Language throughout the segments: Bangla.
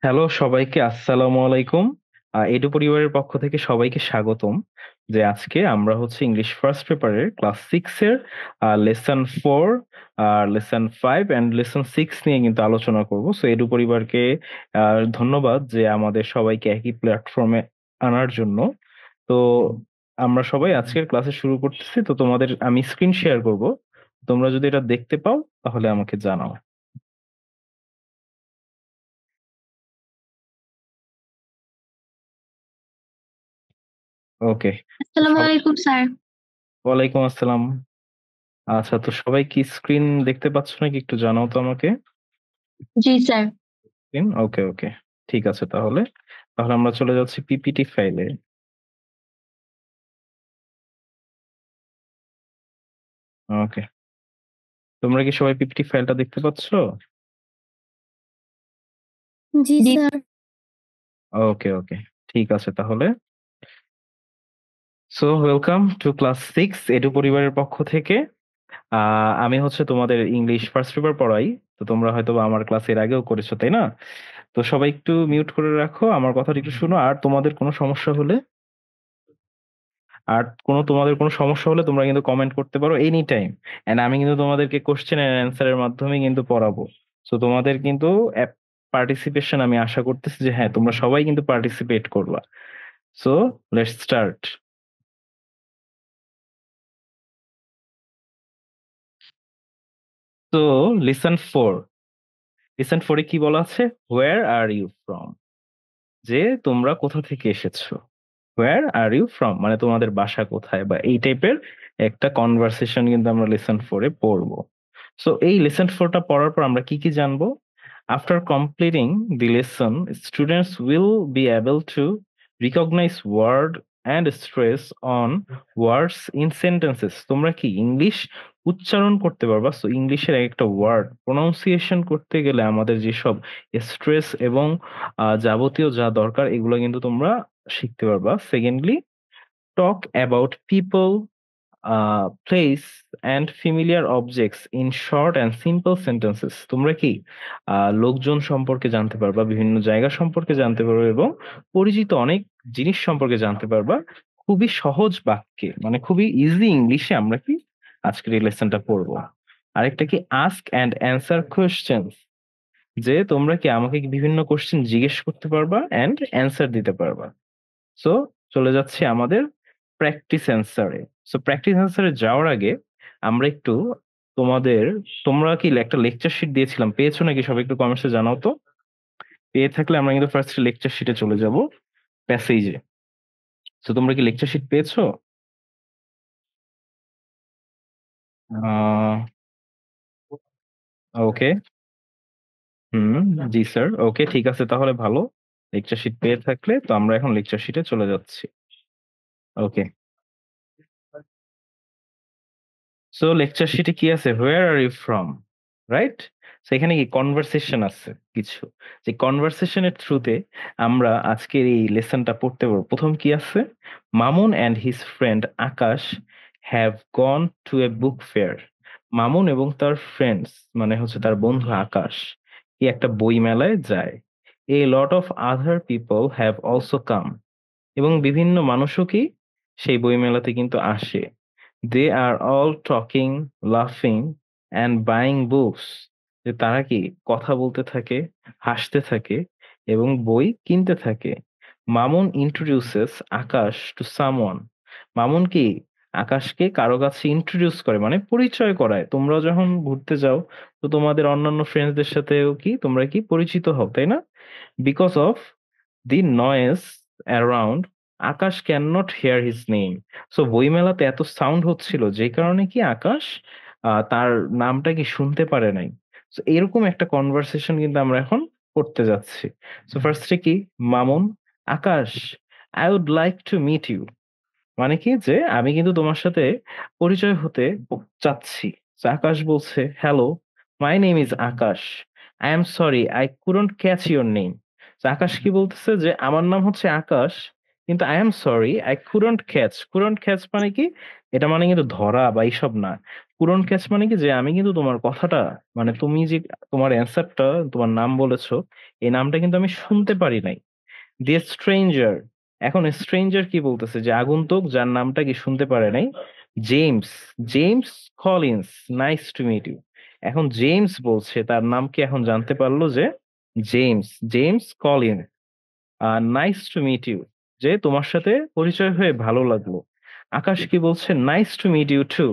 হ্যালো সবাইকে, আসসালামু আলাইকুম। এডু পরিবারের পক্ষ থেকে সবাইকে স্বাগতম। যে আজকে আমরা হচ্ছে ইংলিশ ফার্স্ট পেপারের ক্লাস 6 এর লেসন 4, লেসন 5 এন্ড লেসন 6 নিয়ে কিন্তু আলোচনা করব। সো এডু পরিবারকে ধন্যবাদ যে আমাদের সবাইকে একই প্ল্যাটফর্মে আনার জন্য। তো আমরা সবাই আজকের ক্লাসে শুরু করতেছি। তো তোমাদের আমি স্ক্রিন শেয়ার করব। তোমরা যদি এটা দেখতে পাও তাহলে আমাকে জানাও। ওকে। আসসালামু আলাইকুম স্যার। ওয়ালাইকুম আসসালাম। আচ্ছা, তো সবাই কি স্ক্রিন দেখতে পাচ্ছ নাকি একটু জানাও তো আমাকে। জি স্যার। স্ক্রিন, ওকে ওকে, ঠিক আছে। তাহলে তাহলে আমরা চলে যাচ্ছি পিপিটি ফাইলে। ওকে, তোমরা কি সবাই পিপিটি ফাইলটা দেখতে পাচ্ছ? জি স্যার। ওকে ওকে, ঠিক আছে তাহলে। So welcome to class 6 edu পরিবারের পক্ষ থেকে। আমি হচ্ছে তোমাদের ইংলিশ ফার্স্ট পেপার পড়াই। তো তোমরা হয়তো বা আমার ক্লাস এর আগেও করেছো, তাই না? তো সবাই একটু মিউট করে রাখো, আমার কথাটা একটু শোনো। আর তোমাদের কোনো সমস্যা হলে, তোমাদের কোনো সমস্যা হলে তোমরা কিন্তু কমেন্ট করতে পারো এনি টাইম। এন্ড আমি কিন্তু তোমাদেরকে কোশ্চেন এন্ড অ্যান্সারের মাধ্যমে কিন্তু পড়াবো। তো তোমাদের কিন্তু পার্টিসিপেশন আমি আশা করতেছি যে হ্যাঁ, তোমরা সবাই কিন্তু পার্টিসিপেট করবা। So let's start. তো লিসন 4, লিসন 4 এ কি বলা আছে? হোয়ার আর ইউ ফ্রম? যে তোমরা কোথা থেকে এসেছো। হোয়ার আর ইউ ফ্রম মানে তোমাদের বাসা কোথায়, বা এই টাইপের একটা কনভারসেশন কিন্তু আমরা লেসন 4 এ পড়বো। সো এই লেসন 4টা পড়ার পর আমরা কি কি জানবো? After completing the lesson, students will be able to recognise word and stress on words in sentences. তোমরা কি ইংলিশ উচ্চারণ করতে পারবা। সো ইংলিশের একটা ওয়ার্ড প্রোনাউন্সিয়েশন করতে গেলে আমাদের যেসব স্ট্রেস এবং যাবতীয় যা দরকার এগুলো কিন্তু তোমরা শিখতে পারবা। Secondly, talk about people, place and familiar objects in short and simple sentences. তোমরা কি লোকজন সম্পর্কে জানতে পারবা, বিভিন্ন জায়গা সম্পর্কে জানতে পারবে এবং পরিচিত অনেক জিনিস সম্পর্কে জানতে পারবা খুবই সহজ বাক্যে, মানে খুবই ইজি ইংলিশে। আমরা কি আজকের এই লেসনটা পড়বো। আরেকটা কি, আস্ক অ্যান্ড অ্যান্সার কোয়েশ্চেন্স, যে তোমরা কি আমাকে কি বিভিন্ন কোশ্চেন জিজ্ঞেস করতে পারবা অ্যান্ড অ্যান্সার দিতে পারবা। সো চলে যাচ্ছে আমাদের প্র্যাকটিস অ্যান্সারে। সো প্র্যাকটিস অ্যান্সারে যাওয়ার আগে আমরা একটু তোমাদের, তোমরা কি একটা লেকচার শিট দিয়েছিলাম, পেয়েছো নাকি? সবাই একটু কমেন্টসে জানাও তো। পেয়ে থাকলে আমরা কিন্তু ফার্স্ট লেকচার শিটে চলে যাব, প্যাসেজে। তো তোমরা কি লেকচার শিট পেয়েছো? আহ ওকে। হুম, জি স্যার। ওকে, ঠিক আছে তাহলে, ভালো। লেকচার শিট পেয়ে থাকলে তো আমরা এখন লেকচার শিটে চলে যাচ্ছি। ওকে। সো লেকচার শিটে কি আছে? হোয়ার আর ইউ ফ্রম, রাইট? সেখানে কি কনভারসেশন আছে কিছু, যে কনভারসেশনের থ্রুতে আমরা আজকের এই লেসনটা পড়তে পারবো। প্রথম কি আছে? Mamun and his friend Akash have gone to A book fair. Mamun এবং তার ফ্রেন্ডস মানে হচ্ছে তার বন্ধু আকাশ কি একটা বই মেলায় যায়। A lot of other people have also come, এবং বিভিন্ন মানুষও কি সেই বইমেলাতে কিন্তু আসে। দে আর অল টকিং, লাফিং অ্যান্ড বাইং বুকস, যে তারা কি কথা বলতে থাকে, হাসতে থাকে এবং বই কিনতে থাকে। Mamun introduces Akash to someone. Mamun কি আকাশকে কারো কাছে ইন্ট্রোডিউস করে, মানে পরিচয় করায়। তোমরা যখন ঘুরতে যাও তো তোমাদের অন্যান্য ফ্রেন্ডসদের সাথেও কি তোমরা কি পরিচিত হও, তাই না? Because of the noise around, Akash can not hear his name. So বইমেলাতে এত সাউন্ড হচ্ছিল যে কারণে কি আকাশ তার নামটা কি শুনতে পারে নাই। সো এরকম একটা কনভারসেশন কিন্তু আমরা এখন করতে যাচ্ছি। সো ফার্স্টে কি, Mamun, Akash, I would like to meet you, মানে কি যে আমি কিন্তু তোমার সাথে পরিচয় হতে চাচ্ছি। তো আকাশ বলছে, hello, my name is Akash, I am sorry I couldn't catch your name. Akash কি বলতেছে যে আমার নাম হচ্ছে আকাশ, কিন্তু I am sorry I couldn't catch. Couldn't catch মানে কি? এটা মানে কিন্তু ধরা বা এইসব না। কুডন্ট ক্যাচ মানে কি, যে আমি কিন্তু তোমার কথাটা, মানে তুমি যে তোমার অ্যান্সারটা, তোমার নাম বলেছো, এই নামটা কিন্তু আমি শুনতে পারি নাই। দি স্ট্রেঞ্জার, এখন স্ট্রেঞ্জার কি বলতেছে, যে আগন্তুক যার নামটা কি শুনতে পারে নাই। James, James Collins, nice to meet you. এখন জেমস বলছে, তার নাম কি এখন জানতে পারলো, যে James, James Collins, nice to meet you, যে তোমার সাথে পরিচয় হয়ে ভালো লাগলো। আকাশ কি বলছে, nice to meet you too.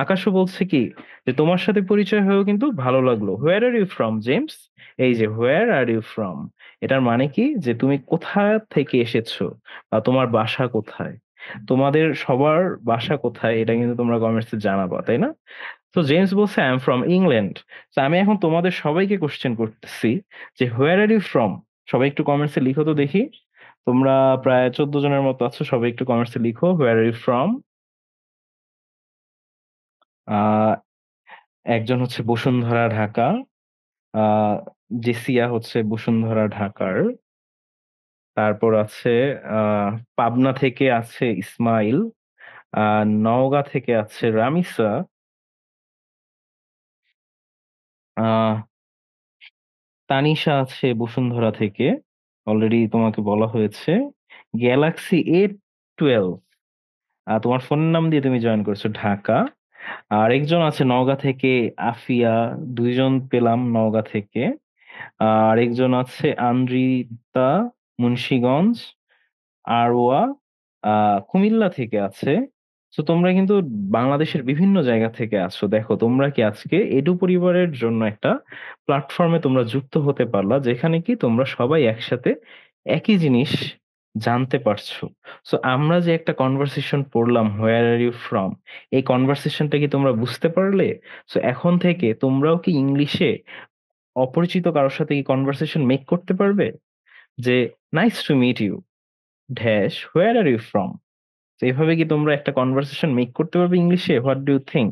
আকাশও বলছে কি, যে তোমার সাথে পরিচয় হয়েও কিন্তু ভালো লাগলো। হোয়ার আর ইউ ফ্রম জেমস, এই যে হোয়ার আর ইউ ফ্রম, এটার মানে কি, যে তুমি কোথা থেকে এসেছো, বা তোমার বাসা কোথায়। তোমাদের সবার বাসা কোথায় এটা কিন্তু তোমরা কমেন্টসে জানাবা, তাই না? তো জেমস বলছে আই এম ফ্রম ইংল্যান্ড। তো আমি এখন তোমাদের সবাইকে কোশ্চেন করতেছি, যে হোয়ার আর ইউ ফ্রম। সবাই একটু কমেন্টসে লিখো তো দেখি। তোমরা প্রায় 14 জনের মতো আছো, সবাই একটু কমেন্টসে লিখো হোয়ার আর ইউ ফ্রম। আহ একজন হচ্ছে বসুন্ধরা ঢাকা, আহ জেসিয়া হচ্ছে বসুন্ধরা ঢাকার। তারপর আছে পাবনা থেকে আছে ইসমাইল, নওগাঁ থেকে আছে রামিসা, আহ তানিশা আছে বসুন্ধরা থেকে, অলরেডি তোমাকে বলা হয়েছে। গ্যালাক্সি A12, তোমার ফোনের নাম দিয়ে তুমি জয়েন করেছো ঢাকা। আর একজন আছে নওগাঁ থেকে, আফিয়া, 2জন পেলাম নওগাঁ থেকে। আর একজন আছে আন্দ্রিতা, মুন্সিগঞ্জ। আরওয়া কুমিল্লা থেকে আছে। তো তোমরা কিন্তু বাংলাদেশের বিভিন্ন জায়গা থেকে আছো। দেখো তোমরা কি আজকে এডু পরিবারের জন্য একটা প্ল্যাটফর্মে তোমরা যুক্ত হতে পারলা, যেখানে কি তোমরা সবাই একসাথে একই জিনিস জানতে পারছো। সো আমরা যে একটা কনভারসেশন পড়লাম, হোয়ার আর ইউ ফ্রম, এই কনভারসেশনটা কি তোমরা বুঝতে পারলে? সো এখন থেকে তোমরাও কি ইংলিশে অপরিচিত কারোর সাথে কি কনভারসেশন মেক করতে পারবে, যে nice to meet you dash where are you from. তো এইভাবে কি তোমরা একটা কনভারসেশন মেক করতে পারবে ইংলিশে? What do you think?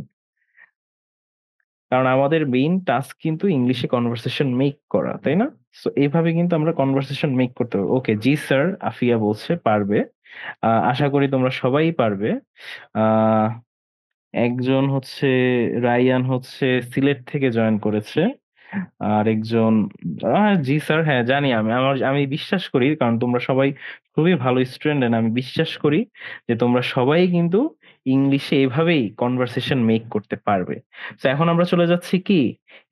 কারণ আমাদের মেইন টাস্ক কিন্তু ইংলিশে কনভারসেশন মেক করা, তাই না? সো এইভাবে কিন্তু আমরা কনভারসেশন মেক করতে পারবো। ওকে, জি স্যার, আফিয়া বলছে পারবে। আশা করি তোমরা সবাই পারবে। আহ একজন হচ্ছে রায়ান হচ্ছে সিলেট থেকে জয়েন করেছে। আর একজন, জি স্যার, হ্যাঁ জানি, আমি বিশ্বাস করি, কারণ তোমরা সবাই খুবই ভালো স্টুডেন্ট, আমি বিশ্বাস করি যে তোমরা সবাই কিন্তু ইংলিশে এভাবেই কনভারসেশন মেক করতে পারবে। তো এখন আমরা চলে যাচ্ছি কি,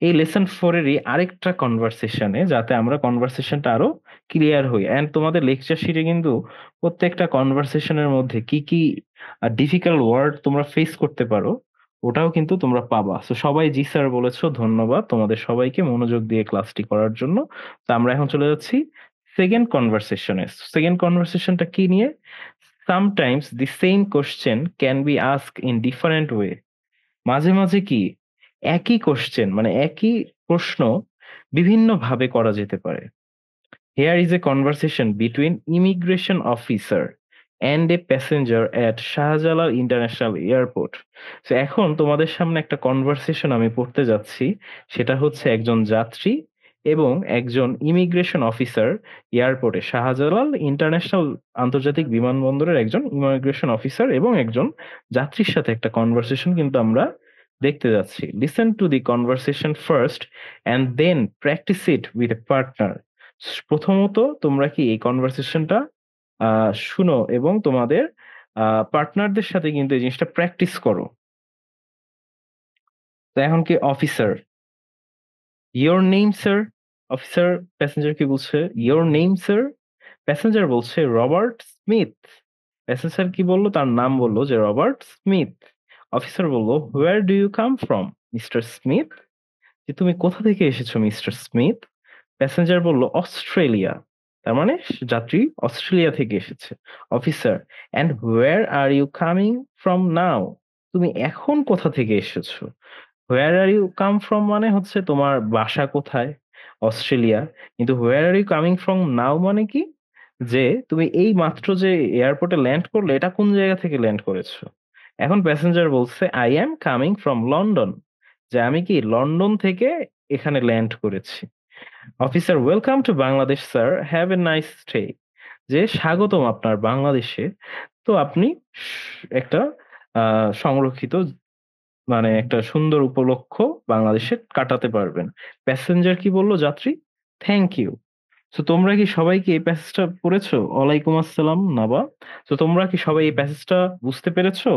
এই লেসন 4-এরই আরেকটা কনভারসেশনে, যাতে আমরা কনভারসেশনটা আরো ক্লিয়ার হই। এন্ড তোমাদের লেকচার শিটে কিন্তু প্রত্যেকটা কনভারসেশনের মধ্যে কি কি ডিফিকাল্ট ওয়ার্ড তোমরা ফেস করতে পারো, ওটাও কিন্তু তোমরা পাবা। তো সবাই জি স্যার বলেছো, ধন্যবাদ তোমাদের সবাইকে মনোযোগ দিয়ে ক্লাসটি করার জন্য। তো আমরা এখন চলে যাচ্ছি সেকেন্ড কনভারসেশনে। সেকেন্ড কনভারসেশনটা কি নিয়ে? Sometimes the same question can be ask in different way. মাঝে মাঝে কি একই কোশ্চেন, মানে একই প্রশ্ন বিভিন্ন ভাবে করা যেতে পারে। Here is a conversation between immigration officer and a passenger at Shahjalal international airport. তো এখন তোমাদের সামনে একটা কনভারসেশন আমি পড়তে যাচ্ছি। সেটা হচ্ছে একজন যাত্রী এবং একজন ইমিগ্রেশন অফিসার, এয়ারপোর্টে শাহজালাল ইন্টারন্যাশনাল আন্তর্জাতিক বিমানবন্দরের একজন ইমিগ্রেশন অফিসার এবং একজন যাত্রীর সাথে একটা কনভারসেশন কিন্তু আমরা দেখতে যাচ্ছি। Listen to the conversation first and then practise it with a partner. প্রথমত তোমরা কি এই কনভারসেশনটা শুনো এবং তোমাদের পার্টনারদের সাথে কিন্তু এই জিনিসটা প্র্যাকটিস করো। তো এখন কি officer, your name sir. Officer passenger কি বলছে, ইয়োর নেম স্যার। প্যাসেঞ্জার বলছে রবার্ট স্মিথ। প্যাসেঞ্জার কি বললো, তার নাম বললো যে রবার্ট স্মিথ। অফিসার বললো where do you come from Mister Smith, যে তুমি কোথা থেকে এসেছো মিস্টার স্মিথ। প্যাসেঞ্জার বলল অস্ট্রেলিয়া, তার মানে যাত্রী অস্ট্রেলিয়া থেকে এসেছে। Officer and where are you coming from now, তুমি এখন কোথা থেকে এসেছো। হোয়ার আর ইউ কাম ফ্রম মানে হচ্ছে তোমার বাসা কোথায়, অস্ট্রেলিয়া। কিন্তু where are you coming from now মানে কি, যে তুমি এই মাত্র যে এয়ারপোর্টে ল্যান্ড করলে, এটা কোন জায়গা থেকে ল্যান্ড করেছো। এখন প্যাসেঞ্জার বলছে I am coming from London, যে আমি কি লন্ডন থেকে এখানে ল্যান্ড করেছি। Officer welcome to Bangladesh sir, have a nice stay, যে স্বাগতম আপনার বাংলাদেশে। তো আপনি একটা সংরক্ষিত মানে একটা সুন্দর উপলক্ষ বাংলাদেশে কাটাতে পারবেন। প্যাসেঞ্জার কি বললো? যাত্রী থ্যাংক ইউ। তো তোমরা কি সবাই কি এই প্যাসেজটা পড়েছো? ওয়ালাইকুম আসসালাম নাবা। তো তোমরা কি সবাই এই প্যাসেজটা বুঝতে পেরেছো?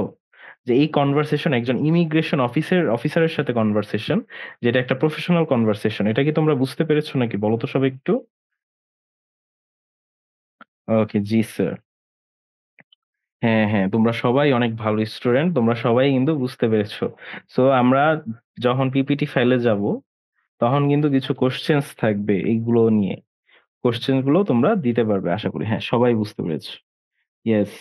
যে এই কনভারসেশন একজন ইমিগ্রেশন অফিসারের সাথে কনভারসেশন, যেটা একটা প্রফেশনাল কনভারসেশন, এটা কি তোমরা বুঝতে পেরেছো নাকি? বলো তো সবাই একটু। ওকে, জি স্যার। হ্যাঁ হ্যাঁ, তোমরা সবাই অনেক ভালো স্টুডেন্ট, তোমরা সবাই কিন্তু বুঝতে পেরেছো। সো আমরা যখন পিপিটি ফাইলে যাব, তখন কিন্তু কিছু কোশ্চেন্স থাকবে এইগুলো নিয়ে। কোশ্চেন গুলো তোমরা দিতে পারবে আশা করি। হ্যাঁ, সবাই বুঝতে পেরেছো। ইয়েস,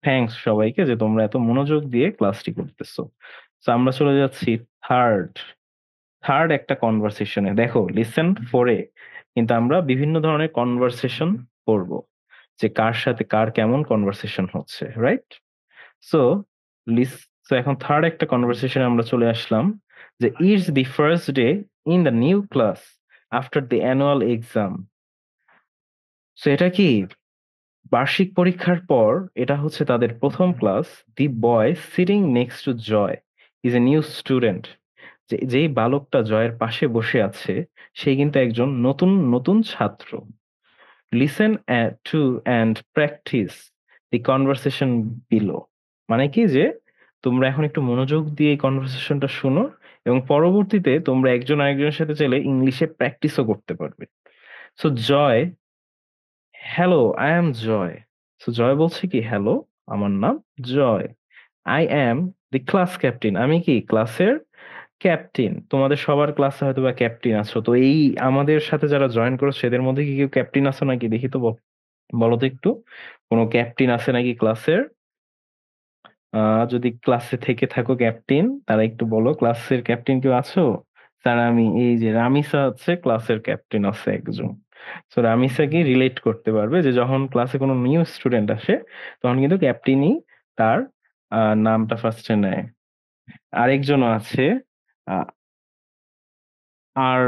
থ্যাঙ্কস সবাইকে যে তোমরা এত মনোযোগ দিয়ে ক্লাসটি করতেছো। তো আমরা চলে যাচ্ছি থার্ড থার্ড একটা কনভারসেশনে। দেখো, লিসেন ফোরে কিন্তু আমরা বিভিন্ন ধরনের কনভারসেশন করব, যে কার সাথে কার কেমন কনভারসেশন হচ্ছে, রাইট? সো লিস তো এখন থার্ড একটা কনভারসেশনে আমরা চলে আসলাম, যে it's the first day in the new class after the annual exam. So এটা কি বার্ষিক পরীক্ষার পর এটা হচ্ছে তাদের প্রথম ক্লাস। The boy sitting next to Joy is a new student. যেই বালকটা জয়ের পাশে বসে আছে, সে কিন্তু একজন নতুন নতুন ছাত্র। Listen to and practice the conversation below. মানে কি, যে তোমরা এখন একটু মনোযোগ দিয়ে এই কনভারসেশনটা শোনো, এবং পরবর্তীতে তোমরা একজন আরেকজনের সাথে চাইলে ইংলিশে প্র্যাকটিসও করতে পারবে। So Joy, hello, I am Joy. So Joy বলছে কি, হ্যালো, আমার নাম Joy. I am the class captain. আমি কি ক্লাসের ক্যাপ্টেন। তোমাদের সবার ক্লাসে হয়তো বা ক্যাপ্টেন আছো, তো এই আমাদের সাথে যারা জয়েন করেছে সেদের মধ্যে কি কেউ ক্যাপ্টেন আছো নাকি? দেখি তো, বলো তো একটু, কোনো ক্যাপ্টেন আছে নাকি ক্লাসের? যদি ক্লাসে থেকে থাকো ক্যাপ্টেন, তারা একটু বলো, ক্লাসের ক্যাপ্টেন কেউ আছো? স্যার, আমি এই যে রামিসা আছে, ক্লাসের ক্যাপ্টেন আছে একজন। তো রামিসা কি রিলেট করতে পারবে যে যখন ক্লাসে কোনো নিউ স্টুডেন্ট আসে, তখন কিন্তু ক্যাপ্টেনই তার নামটা ফার্স্টে নেয়। আরেকজনও আছে, আহ, আর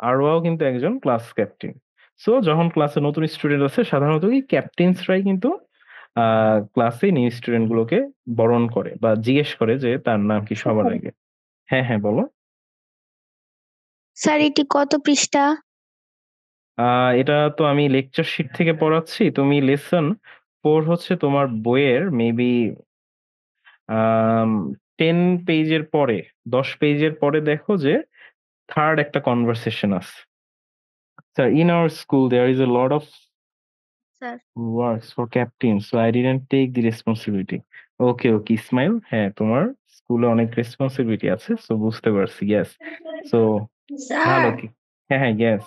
আরওয়াও কিন্তু একজন ক্লাস ক্যাপ্টেন। সো যখন ক্লাসে নতুন স্টুডেন্ট আছে, সাধারণত কি ক্যাপ্টেন্সরাই কিন্তু ক্লাসে নিউ স্টুডেন্ট গুলোকে বরণ করে বা জিজ্ঞেস করে যে তার নাম কি সবার আগে। হ্যাঁ হ্যাঁ, বলো। স্যার এটি কত পৃষ্ঠা? এটা তো আমি লেকচার শিট থেকে পড়াচ্ছি। তুমি লেসন ফোর হচ্ছে তোমার বইয়ের মেবি 10 পেজের পরে, 10 পেজের পরে দেখো যে থার্ড একটা কনভারসেশন আছে। Sir, in our school there is a lot of sir works for captain, so I didn't take the responsibility. Okay okay, Ismail, হ্যাঁ তোমার স্কুলে অনেক রেসপন্সিবিলিটি আছে, সো বুঝতে পারছি। ইয়েস, সো ভালো স্যার কি। হ্যাঁ হ্যাঁ, ইয়েস।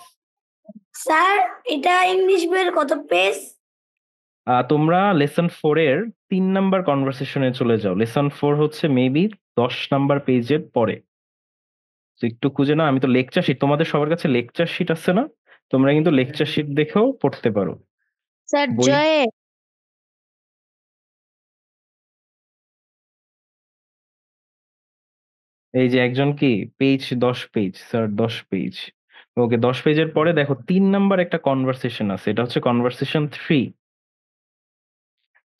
স্যার এটা ইংলিশ বইয়ের কত পেজ? তোমরা লেসন ফোর এর 3 নাম্বার কনভারসেশনে চলে যাও। লেসন ফোর হচ্ছে মেবি 10 নাম্বার পেজের পরে। তো একটু খুঁজে নাও। আমি তো লেকচার শিট, তোমাদের সবার কাছে লেকচার শিট আছে না? তোমরা কিন্তু লেকচার শিট দেখেও পড়তে পারো। স্যার বই, জয়ে এই যে একজন কি, পেজ 10 পেজ, স্যার 10 পেজ। ওকে, 10 পেজের পরে দেখো 3 নাম্বার একটা কনভারসেশন আছে, এটা হচ্ছে কনভারসেশন থ্রি।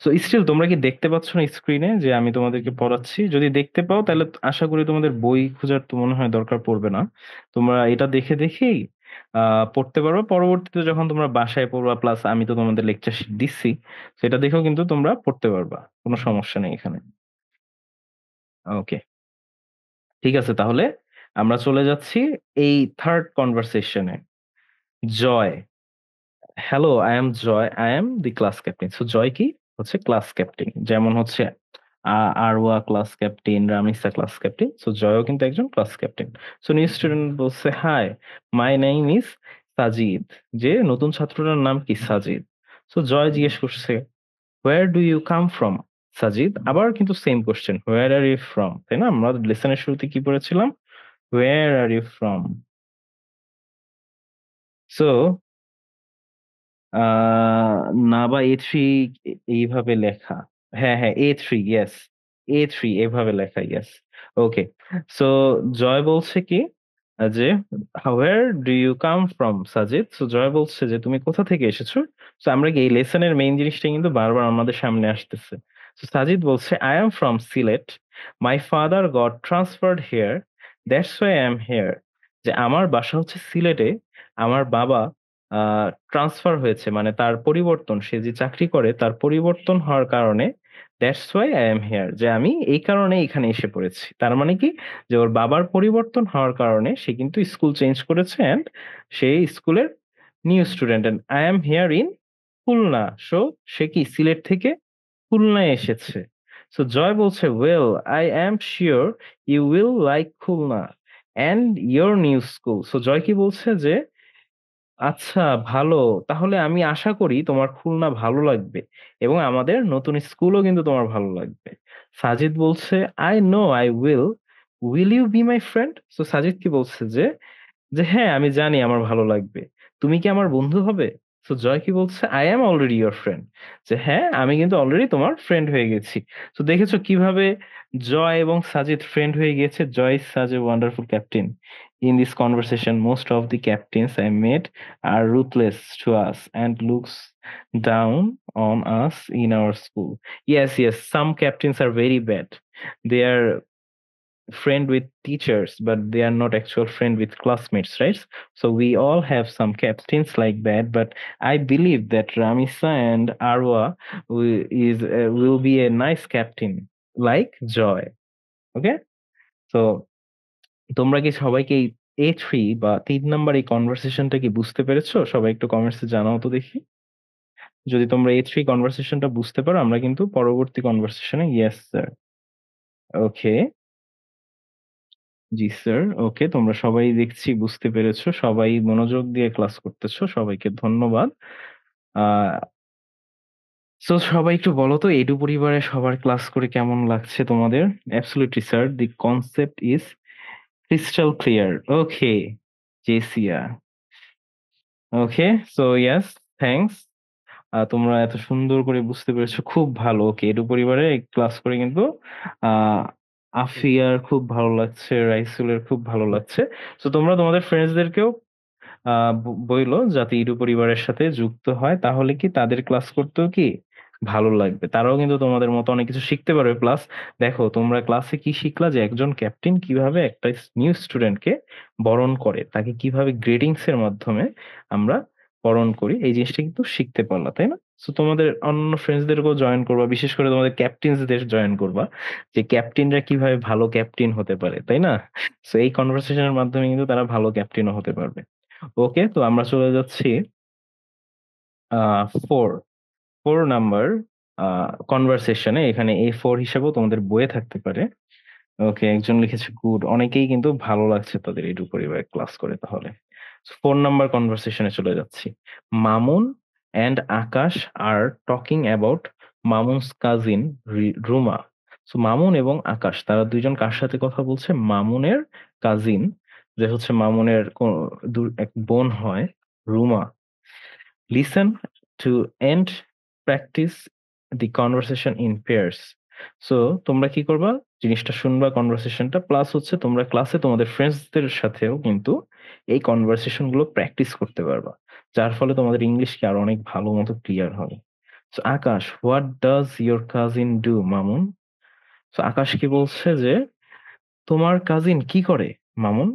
সো স্টিল তোমরা কি দেখতে পাচ্ছ না স্ক্রিনে যে আমি তোমাদেরকে পড়াচ্ছি? যদি দেখতে পাও তাহলে আশা করি তোমাদের বই খোঁজার তো মনে হয় দরকার পড়বে না। তোমরা এটা দেখে দেখেই পড়তে পারো। পরবর্তীতে যখন তোমরা বাসায় পড়বা, প্লাস আমি তো তোমাদের লেকচার শিট দিচ্ছি, সেটা দেখেও কিন্তু তোমরা পড়তে পারবা, কোনো সমস্যা নেই এখানে। ওকে, ঠিক আছে, তাহলে আমরা চলে যাচ্ছি এই থার্ড কনভারসেশনে। Joy, hello, I am Joy, I am the class captain. So Joy কি হচ্ছে ক্লাস ক্যাপ্টেন, যেমন হচ্ছে Arwa class captain, Ramisa class captain. So জয়ও কিন্তু একজন class captain. So new student বলছে, hi, my name is Sajid. যে নতুন ছাত্রটার নাম কি? সাজিদ। সো জয় জিজ্ঞেস করছে, where do you come from? Sajid আবার কিন্তু same question, where are you from, তাই না? আমরা লেসনের শুরুতে কি পড়েছিলাম? Where are you from. So না, বা A3 এইভাবে লেখা। হ্যাঁ হ্যাঁ, A3, ইয়েস, A3 এভাবে লেখা, ইয়েস। ওকে, সো জয় বলছে কি, যে where do you come from Sajid. So Joy বলছে যে তুমি কোথা থেকে এসেছো। তো আমরা কি এই লেসনের মেইন জিনিসটা কিন্তু বারবার আমাদের সামনে আসতেছে। তো সাজিদ বলছে, I am from Sylhet my father got transferred here, that's why I am here. যে আমার বাসা হচ্ছে সিলেটে, আমার বাবা ট্রান্সফার হয়েছে, মানে তার পরিবর্তন, সে যে চাকরি করে তার পরিবর্তন হওয়ার কারণে that's why I am here, যে আমি এই কারণে এখানে এসে পড়েছি। তার মানে কি, যে ওর বাবার পরিবর্তন হওয়ার কারণে সে কিন্তু স্কুল চেঞ্জ করেছে, অ্যান্ড সেই স্কুলের new student, and I am here in Khulna. So সে কি সিলেট থেকে খুলনায় এসেছে। সো জয় বলছে, well I am sure you will like Khulna and your new school. So Joy কি বলছে যে, আচ্ছা ভালো, তাহলে আমি আশা করি তোমার খুলনা ভালো লাগবে এবং আমাদের নতুন স্কুলও কিন্তু তোমার ভালো লাগবে। সাজিদ বলছে, I know I will you be my friend. So Sajid কি বলছে যে, হ্যাঁ আমি জানি আমার ভালো লাগবে, তুমি কি আমার বন্ধু হবে? তো জয় কি বলছে, I am already your friend, যে হ্যাঁ আমি কিন্তু অলরেডি তোমার ফ্রেন্ড হয়ে গেছি। তো দেখেছো কিভাবে জয় এবং সাজিদ ফ্রেন্ড হয়ে গিয়েছে। Joy is such a wonderful captain in this conversation, most of the captains I met are ruthless to us and looks down on us in our school. Yes, yes, some captains are very bad. They are friend with teachers, but they are not actual friend with classmates, right? So we all have some captains like that, but I believe that Ramisa and Arwa will be a nice captain like Joy. Okay, so তোমরা কি সবাইকে A3 বা 3 নাম্বার এই কনভারসেশনটা কি বুঝতে পেরেছো? সবাই একটু কমেন্টসে জানাও তো দেখি। যদি তোমরা A3 কনভারসেশনটা বুঝতে পারো, আমরা কিন্তু পরবর্তী কনভারসেশনে ইয়েস স্যার। ওকে, জি স্যার। ওকে, তোমরা সবাই দেখছি বুঝতে পেরেছো, সবাই মনোযোগ দিয়ে ক্লাস করতেছো, সবাইকে ধন্যবাদ। সো সবাই একটু বলো তো, এডু পরিবারে সবার ক্লাস করে কেমন লাগছে তোমাদের? Absolutely sir, the concept is crystal clear. Okay জেসিয়া, okay, so yes, thanks. তোমরা এত সুন্দর করে বুঝতে পেরেছো, খুব ভালো। ওকে, এডু পরিবারে ক্লাস করে কিন্তু আহ আফিয়ার খুব ভালো লাগছে, রাইসুলের খুব ভালো লাগছে। তো তোমরা তোমাদের ফ্রেন্ডসদেরকেও বইলো যাতে ইডু পরিবারের সাথে যুক্ত হয়, তাহলে কি তাদের ক্লাস করতেও কি ভালো লাগবে, তারাও কিন্তু তোমাদের মতো অনেক কিছু শিখতে পারবে। প্লাস দেখো তোমরা ক্লাসে কি শিখলা, যে একজন ক্যাপ্টেন কিভাবে একটা নিউ স্টুডেন্টকে বরণ করে, তাকে কিভাবে গ্রেডিংস এর মাধ্যমে আমরা বরণ করি, এই জিনিসটা কিন্তু শিখতে পারলা, তাই না? তো তোমাদের অন্য ফ্রেন্ডসদেরকেও জয়েন করবা, বিশেষ করে তোমাদের ক্যাপ্টেন্সদের জয়েন করবা, যে ক্যাপ্টেনরা কিভাবে ভালো ক্যাপ্টেন হতে পারে, তাই না? তো এই কনভারসেশনের মাধ্যমে কিন্তু তারা ভালো ক্যাপ্টেনও হতে পারবে। ওকে, তো আমরা চলে যাচ্ছি 4 নাম্বার কনভারসেশনে। এখানে A4 হিসেবেও তোমাদের বইয়ে থাকতে পারে। ওকে, একজন লিখেছে গুড, অনেকেই কিন্তু ভালো লাগছে তাদের এই পরিবারে ক্লাস করে। তাহলে 4 নাম্বার কনভারসেশনে চলে যাচ্ছি। Mamun and Akash are talking about Mamun's cousin Ruma. So Mamun এবং আকাশ, তারা দুইজন কার সাথে কথা বলছে? মামুনের কাজিন, যে হচ্ছে মামুনের এক বোন হয়, Ruma. Listen to and practise the conversation in pairs. So তোমরা কি করবা, জিনিসটা শুনবা কনভারসেশনটা, প্লাস হচ্ছে তোমরা ক্লাসে তোমাদের ফ্রেন্ডসদের সাথেও কিন্তু এই কনভারসেশন গুলো প্র্যাকটিস করতে পারবা, যার ফলে তোমাদের ইংলিশ কি আরো অনেক ভালো মতো ক্লিয়ার হবে। So Akash, what does your cousin do Mamun? So Akash কি বলছে যে, তোমার কাজিন কি করে মামুন?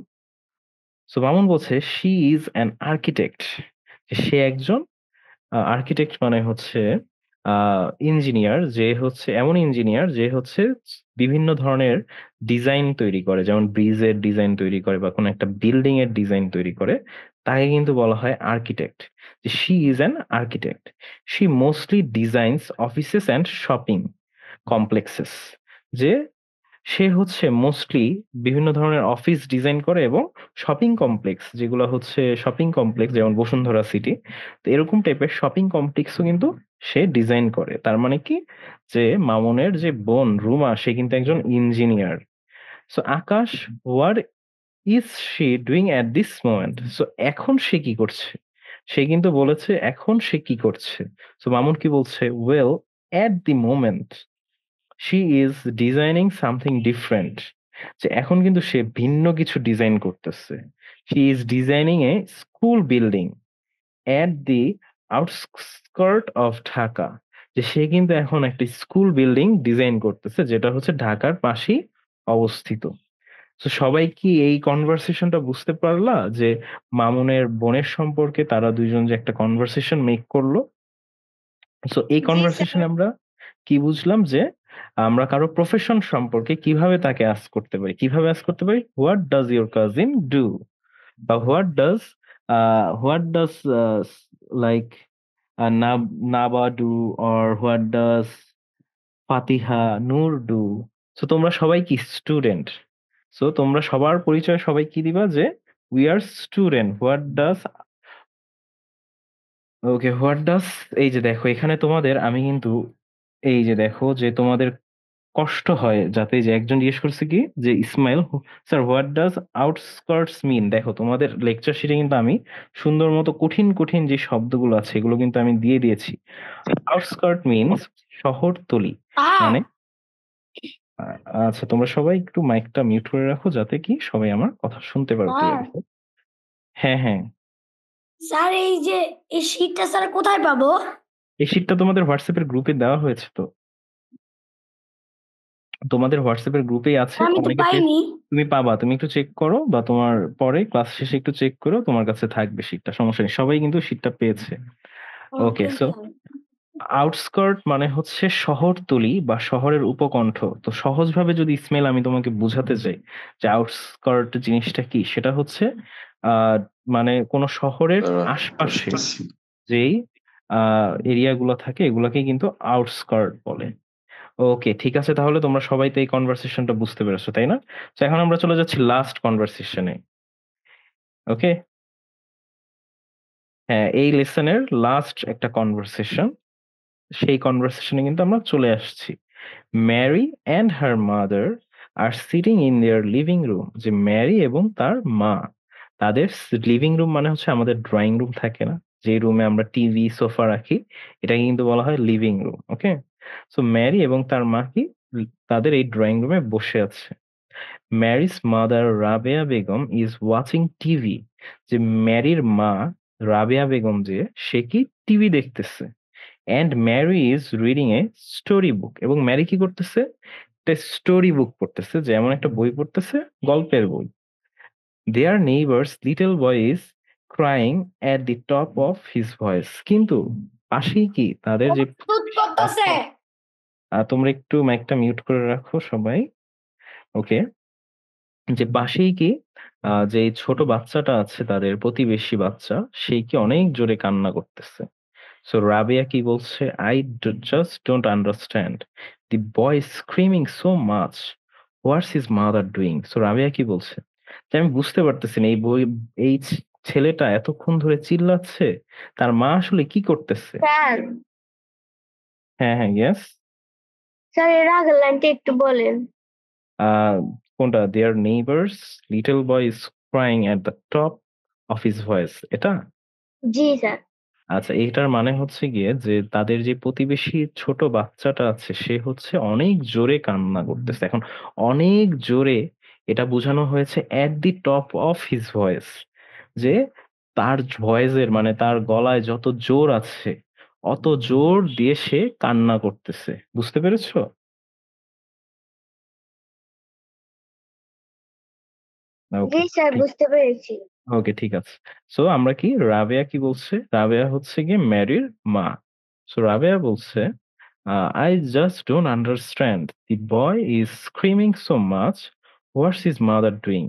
সো মামুন বলছে, শি ইজ অ্যান আর্কিটেক্ট। সে একজন আর্কিটেক্ট, মানে হচ্ছে ইঞ্জিনিয়ার, যে হচ্ছে এমন ইঞ্জিনিয়ার যে হচ্ছে বিভিন্ন ধরনের ডিজাইন তৈরি করে, যেমন ব্রিজের ডিজাইন তৈরি করে বা কোনো একটা বিল্ডিং এর ডিজাইন তৈরি করে, তাকে কিন্তু বলা হয় architect. She is an architect, she mostly designs offices and shopping complexes. যে সে হচ্ছে মোস্টলি বিভিন্ন ধরনের অফিস ডিজাইন করে এবং শপিং কমপ্লেক্স, যেগুলো হচ্ছে শপিং কমপ্লেক্স যেমন বসুন্ধরা সিটি, তো এরকম টাইপের শপিং কমপ্লেক্সও কিন্তু সে ডিজাইন করে। তার মানে কি, যে মামুনের যে বোন রুমা, সে কিন্তু একজন engineer. So Akash, what is she doing at this moment? So এখন সে কি করছে? সে কিন্তু বলেছে এখন সে কি করছে। সো মামুন কি বলছে, well at the moment she is designing something different. যে এখন কিন্তু সে ভিন্ন কিছু ডিজাইন করতেছে। She is designing a school building at the outskirt of Dhaka. যে সে কিন্তু এখন একটা স্কুল বিল্ডিং ডিজাইন করতেছে যেটা হচ্ছে ঢাকার পাশেই অবস্থিত। তো সবাই কি এই কনভারসেশনটা বুঝতে পারলা যে মামুনের বোনের সম্পর্কে তারা দুইজন যে একটা কনভারসেশন মেক করলো? সো এই জি কনভারসেশন স্যার। আমরা কি বুঝলাম যে আমরা কারো প্রফেশন সম্পর্কে কিভাবে তাকে আস্ক করতে পারি, কিভাবে আস্ক করতে পারি, what does your cousin do, বা what does like Naba do, or what does Fatiha Noor do. So তোমরা সবাই কি স্টুডেন্ট? সো তোমরা সবার পরিচয় সবাই কি দিবা যে we are student. What does এই যে দেখো এখানে তোমাদের আমি কিন্তু এই যে দেখো যে তোমাদের কষ্ট হয় যাতে যে একজন জিজ্ঞেস করছে কি যে Ismail sir what does outskirts mean. দেখো তোমাদের লেকচার শিটে কিন্তু আমি সুন্দর মতো কঠিন কঠিন যে শব্দগুলো আছে এগুলো কিন্তু আমি দিয়ে দিয়েছি। আউটস্কার্ট মিনস শহরতলি, মানে আচ্ছা তোমরা সবাই একটু মাইকটা মিউট করে রাখো যাতে কি সবাই আমার কথা শুনতে পারো স্যার ক্লিয়ারলি। হ্যাঁ হ্যাঁ, স্যার এই যে এই শীটটা স্যার কোথায় পাবো? এই শীটটা তোমাদের হোয়াটসঅ্যাপের গ্রুপে দেওয়া হয়েছে তো, তোমাদের হোয়াটসঅ্যাপের গ্রুপেই আছে আমি তো অনেকে পাইনি। তুমি পাবা, তুমি একটু চেক করো বা তোমার পরে ক্লাস শেষে একটু চেক করো, তোমার কাছে থাকবে শীটটা, সমস্যা নেই, সবাই কিন্তু শীটটা পেয়েছে। ওকে, ওকে সো স্যার। আউটস্কার্ট মানে হচ্ছে শহরতলি বা শহরের উপকণ্ঠ। তো সহজভাবে যদি ইসমাইল আমি তোমাকে বোঝাতে চাই যে আউটস্কার্ট জিনিসটা কি, সেটা হচ্ছে আহ মানে কোন শহরের আশপাশে যেই এরিয়াগুলো থাকে এগুলাকে কিন্তু আউটস্কার্ট বলে। ওকে ঠিক আছে, তাহলে তোমরা সবাই তো এই কনভারসেশনটা বুঝতে পেরেছো তাই না? তো এখন আমরা চলে যাচ্ছি লাস্ট কনভারসেশনে। ওকে, হ্যাঁ এই লেসনের লাস্ট একটা কনভারসেশন, সেই কনভারসেশনে কিন্তু আমরা চলে আসছি। Mary and her mother are sitting in their living room. যে ম্যারি এবং তার মা তাদের লিভিং রুম মানে হচ্ছে আমাদের ড্রয়িং রুম থাকে না, যে রুমে আমরা টিভি সোফা রাখি, এটাকে কিন্তু বলা হয় লিভিং রুম। ওকে, সো ম্যারি এবং তার মা কি তাদের এই ড্রয়িং রুমে বসে আছে। Mary's mother Rabeya Begum is watching TV. যে ম্যারির মা রাবেয়া বেগম যে সে কি টিভি দেখতেছে। And Mary is reading a story book, এবং ম্যারি কি করতেছে, একটা স্টোরি বুক পড়তেছে, যেমন একটা বই পড়তেছে, গল্পের বই। Their neighbour's little boy is crying at the top of his voice. কিন্তু পাশেই কি তাদের যে দুধ করতেছে। তোমরা একটু মাইকটা মিউট করে রাখো সবাই। ওকে, যে পাশেই কি যে ছোট বাচ্চাটা আছে তাদের প্রতিবেশী বাচ্চা, সেই কি অনেক জোরে কান্না করতেছে। সো রাবেয়া কি বলছে, I just don't understand the boy screaming so much, what's his mother doing. So Rabeya কি বলছে যে আমি বুঝতে পারতেছি না এই ছেলেটা এতক্ষণ ধরে চিল্লাচ্ছে, তার মা আসলে কি করতেছে। স্যার, হ্যাঁ হ্যাঁ, ইয়েস। স্যার এর আগের লাইনটা একটু বলেন। কোনটা, their neighbour's little boy is crying at the top of his voice, এটা? জি স্যার। আচ্ছা, এটার মানে হচ্ছে গিয়ে যে তাদের যে প্রতিবেশী ছোট বাচ্চাটা আছে সে হচ্ছে অনেক জোরে কান্না করতেছে। এখন অনেক জোরে এটা বোঝানো হয়েছে at the top of his voice, যে তার ভয়েসের মানে তার গলায় যত জোর আছে অত জোর দিয়ে সে কান্না করতেছে। বুঝতে পেরেছো? জি ওকে স্যার, ঠিক, বুঝতে পেরেছি। ওকে ঠিক আছে। সো আমরা কি রাবেয়া কি বলছে, রাবেয়া হচ্ছে গিয়ে ম্যারির মা। সো রাবেয়া বলছে I just don't understand the boy is screaming so much, what's his mother doing.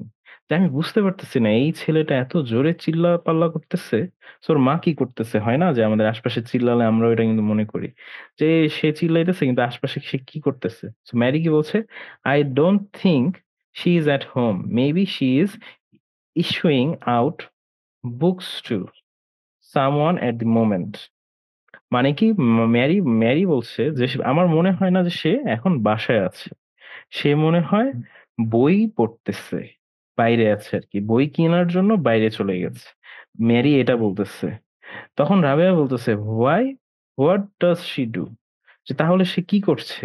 আমি বুঝতে পারতেছি না এই ছেলেটা এত জোরে চিল্লা পাল্লা করতেছে, সো ওর মা কি করতেছে। হয় না যে আমাদের আশপাশে চিল্লালে আমরা এটা কিন্তু মনে করি যে সে চিল্লাইতেছে, কিন্তু আশপাশে সে কি করতেছে। সো ম্যারি কি বলছে, I don't think she is at home, maybe she is issuing out books to someone at the moment। মানে কি ম্যারি ম্যারি বলছে যে আমার মনে হয় না যে সে এখন বাসায় আছে, সে মনে হয় বই পড়তেছে, বাইরে আছে আর কি, বই কেনার জন্য বাইরে চলে গেছে। ম্যারি এটা বলতেছে। তখন রাবেয়া বলতেছে why, what does she do, যে তাহলে সে কি করছে।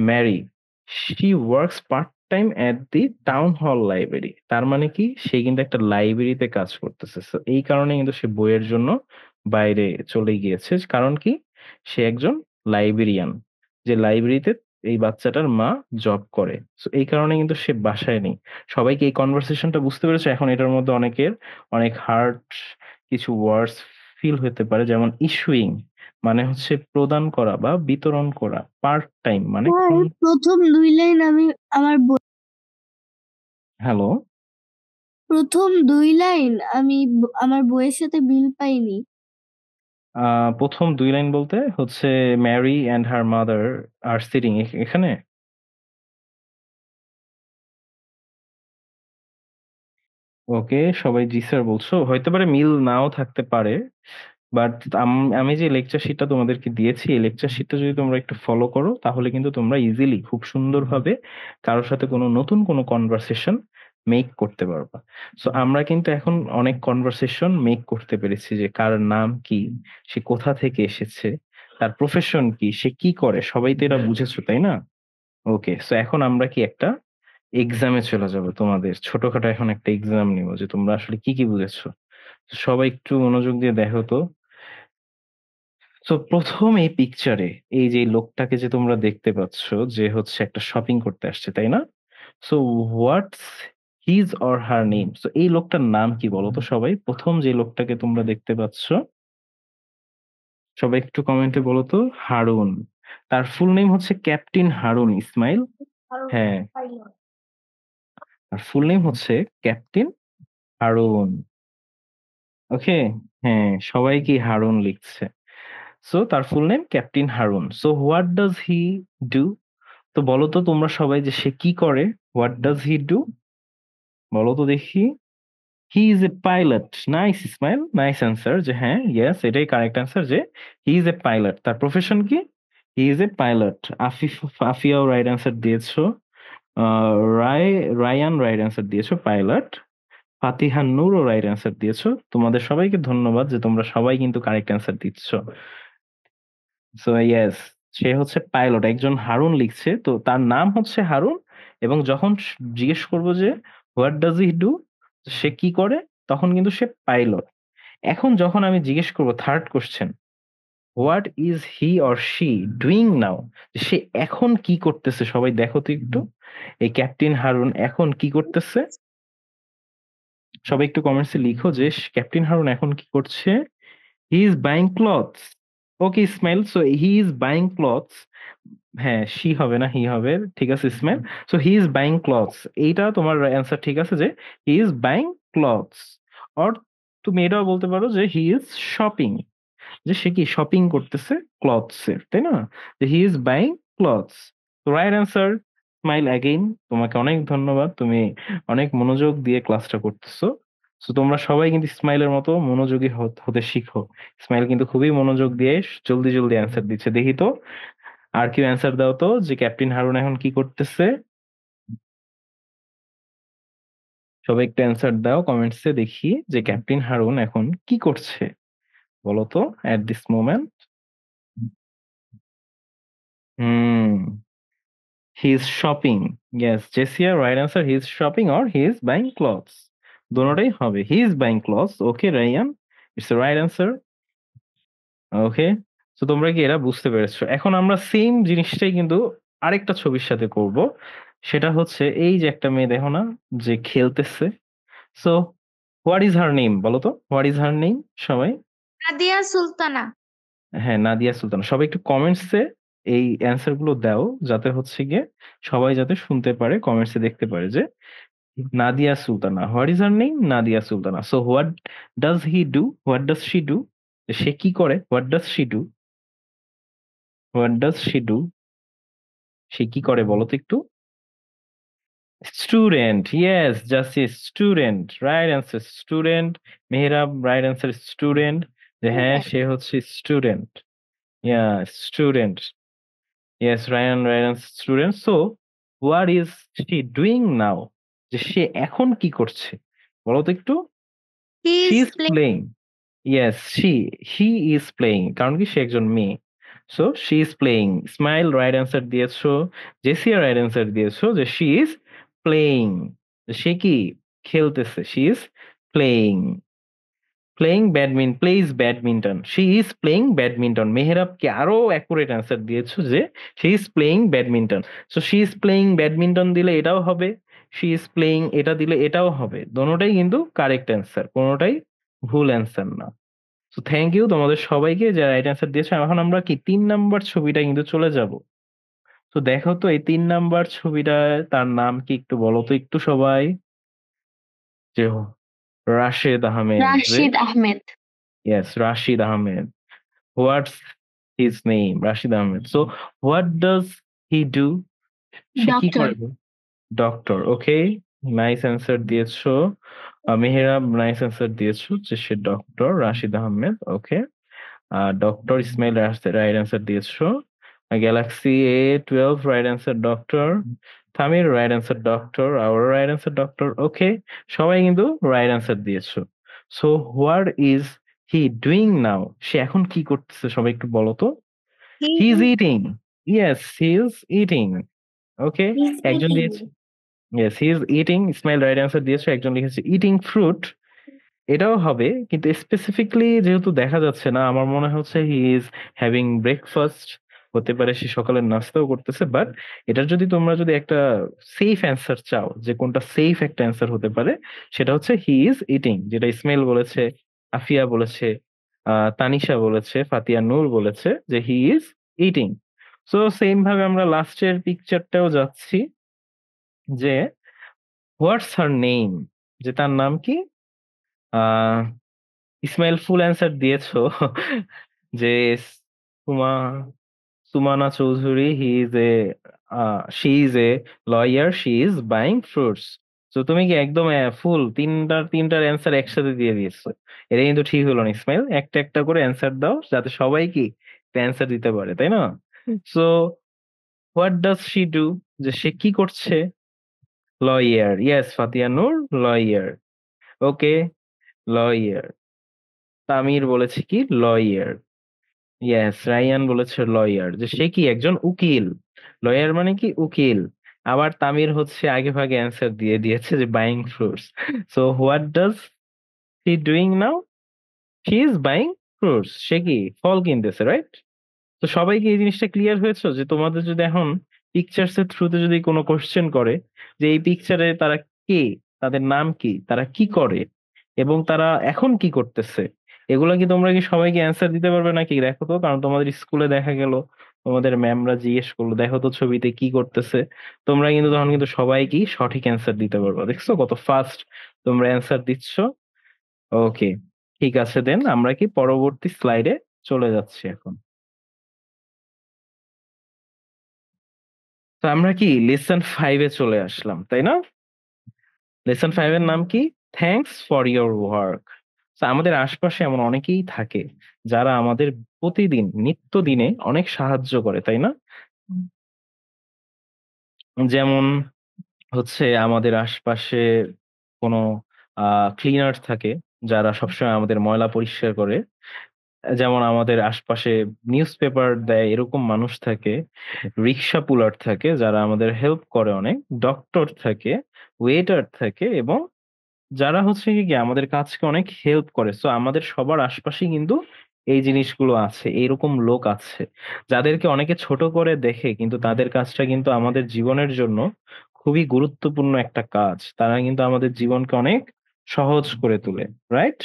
Mary, she works part time at the town hall library. তার মানে কি সে কিন্তু একটা লাইব্রেরিতে কাজ করতেছে। So, এই কারণে কিন্তু সে বইয়ের জন্য বাইরে চলে গিয়েছে। কারণ কি সে একজন লাইব্রেরিয়ান, যে লাইব্রেরিতে এই বাচ্চাটার মা জব করে। সো এই কারণে কিন্তু সে বাসায় নেই। সবাই কি এই কনভারসেশনটা বুঝতে পেরেছো? এখন এটার মধ্যে অনেকের অনেক হার্ড কিছু ওয়ার্ডস ফিল হতে পারে, যেমন ইস্যুইং মানে হচ্ছে প্রদান করা বা বিতরণ করা, পার্ট টাইম মানে প্রথম 2 লাইন আমি আমার হ্যালো, প্রথম 2 লাইন আমি আমার বইয়ের সাথে মিল পাইনি। প্রথম 2 লাইন বলতে হচ্ছে Mary and her mother are sitting এখানে। ওকে, সবাই জি স্যার বলছো, হইতে পারে মিল নাও থাকতে পারে। বাট আমি যে লেকচার শিটটা তোমাদেরকে দিয়েছি, এই লেকচার শিটটা যদি তোমরা একটু ফলো করো তাহলে কিন্তু তোমরা ইজিলি খুব সুন্দরভাবে কারোর সাথে নতুন কোনো কনভারসেশন মেক করতে পারবা। সো আমরা কিন্তু এখন অনেক কনভারসেশন মেক করতে পেরেছি, যে কার নাম কি, সে কোথা থেকে এসেছে, তার প্রফেশন কি, সে কি করে, সবাই তো এটা বুঝেছো তাই না? ওকে, সো এখন আমরা কি একটা এক্সামে চলে যাব, তোমাদের ছোটখাটো এখন একটা এক্সাম নিব যে তোমরা আসলে কি কি বুঝেছো। সবাই একটু মনোযোগ দিয়ে দেখো তো। তো প্রথম এই পিকচারে এই যে লোকটাকে যে তোমরা দেখতে পাচ্ছ, যে হচ্ছে একটা শপিং করতে আসছে তাই না? So what's his or her name? So এই লোকটার নাম কি বলো তো সবাই, প্রথম যে লোকটাকে তোমরা দেখতে পাচ্ছ, সবাই একটু কমেন্টে বলো তো। হারুন। তার ফুল নেম হচ্ছে ক্যাপ্টেন হারুন ইসমাইল। হ্যাঁ, তার ফুল নেম হচ্ছে ক্যাপ্টেন হারুন। ওকে, হ্যাঁ সবাই কি হারুন লিখছে। সো তার full name captain Harun. So what does he do? তো বলো তো তোমরা সবাই যে সে কি করে, হোয়াট ডাজ হি ডু বলো তো দেখি। He is a pilot. Nice Ismail, nice answer, যে হ্যাঁ ইয়েস এটাই কারেক্ট অ্যান্সার, যে হি ইজ এ পাইলট। তার প্রফেশন কি? He is a pilot. আফিয়াও রাইট অ্যান্সার দিয়েছো। Ah, Ray Rayan right answer দিয়েছো, পাইলট। ফাতিহা নূরও রাইট অ্যান্সার দিয়েছো। তোমাদের সবাইকে ধন্যবাদ যে তোমরা সবাই কিন্তু কারেক্ট অ্যান্সার দিচ্ছ। সো ইয়েস, সে হচ্ছে পাইলট। একজন হারুন লিখছে, তো তার নাম হচ্ছে হারুন। এবং যখন জিজ্ঞেস করবো যে হোয়াট ডাজ হি ডু, সে কি করে, তখন কিন্তু সে পাইলট। এখন যখন আমি জিজ্ঞেস করবো third question, what is he or she doing now, সে এখন কি করতেছে, সবাই দেখো তো একটু। এই ক্যাপ্টেন হারুন এখন কি করতেছে? সবাই একটু কমেন্টসে লিখো যে ক্যাপ্টেন হারুন এখন কি করছে। হি is buying clothes. Okay Ismail, so he is buying clothes. হ্যাঁ, শি হবে না, হি হবে। ঠিক আছে Ismail. So he is buying clothes, এইটা তোমার অ্যান্সার ঠিক আছে, যে he is buying clothes. Or তুমি এটাও বলতে পারো যে হি ইজ শপিং, যে সে কি শপিং করতেছে ক্লথস এর, তাই না? যে হি ইজ বাইং ক্লথস। তো রাইট অ্যান্সার। স্মাইল অ্যাগেইন, তোমাকে অনেক ধন্যবাদ, তুমি অনেক মনোযোগ দিয়ে ক্লাসটা করতেছো। তো তোমরা সবাই কিন্তু স্মাইলের মতো মনোযোগী হতে শিখো। স্মাইল কিন্তু খুবই মনোযোগ দিয়ে জলদি জলদি অ্যান্সার দিচ্ছে। দেখি তো আর কেউ অ্যান্সার দাও তো, যে ক্যাপ্টেন হারুন এখন কি করতেছে। সবাই একটু অ্যান্সার দাও কমেন্টসে, দেখি যে ক্যাপ্টেন হারুন এখন কি করছে বলো তো at this moment. Hmm, he is shopping. Yes Jesia, right answer, he is shopping or he is buying clothes. দোনোটাই হবে, he is buying clothes. Okay Rayan, it's right answer. Okay, তো তোমরা কি এরা বুঝতে পেরেছো? এখন আমরা সেম জিনিসটাই কিন্তু আরেকটা ছবির সাথে করব। সেটা হচ্ছে এই যে একটা মেয়ে দেখো না, যে খেলতেছে। So what is her name বলো তো, হোয়াট ইজ হার নেম সবাই। নাদিয়া সুলতানা। হ্যাঁ, নাদিয়া সুলতানা। সবাই একটু কমেন্টসে এই অ্যান্সার গুলো দাও, যাতে হচ্ছে গিয়ে সবাই যাতে শুনতে পারে, কমেন্টসে দেখতে পারে যে Nadia Sultana, what is her name, Nadia Sultana. So what does he do, what does she do, সে কি করে, what does she do, what does she do, সে কি করে বলো তো একটু। Student, yes just a student, right answer student. Mehrab right answer student, যে হ্যাঁ সে হচ্ছে student. Yeah student. Yes Rayan, Rayan student. So what is she doing now, যে সে এখন কি করছে বলো তো একটু। He she is is playing. Yes he is playing, কারণ কি সে একজন মেয়ে। So she is playing. Smile right answer দিয়েছো। জেসিয়া রাইট অ্যান্সার দিয়েছো, যে শি ইজ প্লেইং, সে কি খেলতেছে, she is playing. plays badminton. She is playing badminton. মেহরাবকে আরো অ্যাকুরেট অ্যান্সার দিয়েছো যে she is playing badminton. So she is playing badminton দিলে এটাও হবে, she is playing এটা দিলে এটাও হবে। দোনোটাই কিন্তু কারেক্ট অ্যান্সার, কোনোটাই ভুল অ্যান্সার না। তো থ্যাংক ইউ তোমাদের সবাইকে যারা রাইট অ্যান্সার দিয়েছো। এখন আমরা কি 3 নাম্বার ছবিটা কিন্তু চলে যাব। তো দেখো তো এই 3 নাম্বার ছবিটা, তার নাম কি একটু বলো তো একটু সবাই। যে রাশেদ আহমেদ যে, Rashid Ahmed. yes, Rashid Ahmed. What's his name? Rashid Ahmed. So what does he do? সে কি ডক্টর। করে? ডক্টর। ওকে, নাইস অ্যান্সার দিয়েছো। মেহেরাব নাইস অ্যান্সার দিয়েছো যে সে doctor, Rashid Ahmed. Okay, doctor Ismail right answer দিয়েছো। Galaxy A12 right answer doctor. Tamir right answer doctor. Our right answer doctor. Okay, সবাই কিন্তু রাইট অ্যান্সার দিয়েছো। So what is he doing now? সে এখন কি করতেছে সবাই একটু বলো তো। He is eating. Yes, he is eating. Okay, একজন দিয়েছে yes he is eating, Ismail right answer দিয়েছে। একজন লিখেছে ইটিং ফ্রুট, এটাও হবে কিন্তু স্পেসিফিকলি যেহেতু দেখা যাচ্ছে না, আমার মনে হচ্ছে হি ইজ হ্যাভিং ব্রেকফাস্ট। হতে পারে সে সকালের নাস্তাও করতেছে, বাট এটার যদি তোমরা যদি একটা সেফ অ্যান্সার চাও যে কোনটা সেফ একটা অ্যান্সার হতে পারে, সেটা হচ্ছে হি ইজ ইটিং, যেটা ইসমাইল বলেছে, আফিয়া বলেছে, তানিশা বলেছে, ফাতিয়া নূর বলেছে যে he is eating. So same ভাবে আমরা লাস্টের পিকচারটাও যাচ্ছি যে হোয়াটস হার নেম, যে তার নাম কি। আহ ইসমাইল ফুল অ্যান্সার দিয়েছো যে সুমা সুমানা চৌধুরী, হি is A she is a lawyer, she is buying fruits. তো তুমি কি একদম ফুল তিনটার অ্যান্সার একসাথে দিয়ে দিয়েছো? এটা কিন্তু ঠিক হলো না ইসমাইল, একটা একটা করে অ্যান্সার দাও যাতে সবাই কি অ্যান্সার দিতে পারে, তাই না? So what does she do, যে সে কি করছে। লয়ার, ইয়েস ফাতিয়া নূর, লয়ার। ওকে, লয়ার। তামির বলেছে কি লয়ার। ইয়েস, রায়ান বলেছে লয়ার, যে সে কি একজন উকিল। লয়ার মানে কি উকিল। আবার তামির হচ্ছে আগে ভাগে অ্যান্সার দিয়ে দিয়েছে যে buying fruits. So what does he doing now? She is buying fruits, সে কি ফল কিনতেছে, রাইট? তো সবাইকে এই জিনিসটা ক্লিয়ার হয়েছে যে তোমাদের যদি এখন পিকচার্স এর থ্রুতে যদি কোনো কোশ্চেন করে যে এই পিকচারে তারা কে, তাদের নাম কি, তারা কি করে এবং তারা এখন কি করতেছে, এগুলা কি তোমরা কি সবাইকে অ্যান্সার দিতে পারবে নাকি? দেখো তো, কারণ তোমাদের স্কুলে দেখা গেল তোমাদের ম্যামরা জিজ্ঞেস করলো দেখো তো ছবিতে কি করতেছে, তোমরা কিন্তু তখন কিন্তু সবাই কি সঠিক অ্যান্সার দিতে পারবে। দেখছো কত ফাস্ট তোমরা অ্যান্সার দিচ্ছ। ওকে, ঠিক আছে, দেন আমরা কি পরবর্তী স্লাইডে চলে যাচ্ছি এখন। তো আমরা কি লেসন 5 এ চলে আসলাম, তাই না? লেসন 5 এর নাম কি? Thanks for your work. আমাদের আশপাশে এমন অনেকেই থাকে যারা আমাদের প্রতিদিন নিত্যদিনে অনেক সাহায্য করে, তাই না? যেমন হচ্ছে আমাদের আশপাশে কোনো ক্লিনার থাকে যারা সবসময় আমাদের ময়লা পরিষ্কার করে। যেমন আমাদের আশপাশে নিউজ পেপার দেয় এরকম মানুষ থাকে, রিক্সা পুলার থাকে যারা আমাদের হেল্প করে অনেক, ডক্টর থাকে, ওয়েটার থাকে, এবং যারা হচ্ছে কি আমাদের কাজকে অনেক হেল্প করে। সো আমাদের সবার আশপাশেই কিন্তু এই জিনিসগুলো আছে, এইরকম লোক আছে যাদেরকে অনেকে ছোট করে দেখে, কিন্তু তাদের কাজটা কিন্তু আমাদের জীবনের জন্য খুবই গুরুত্বপূর্ণ একটা কাজ। তারা কিন্তু আমাদের জীবনকে অনেক সহজ করে তোলে, রাইট?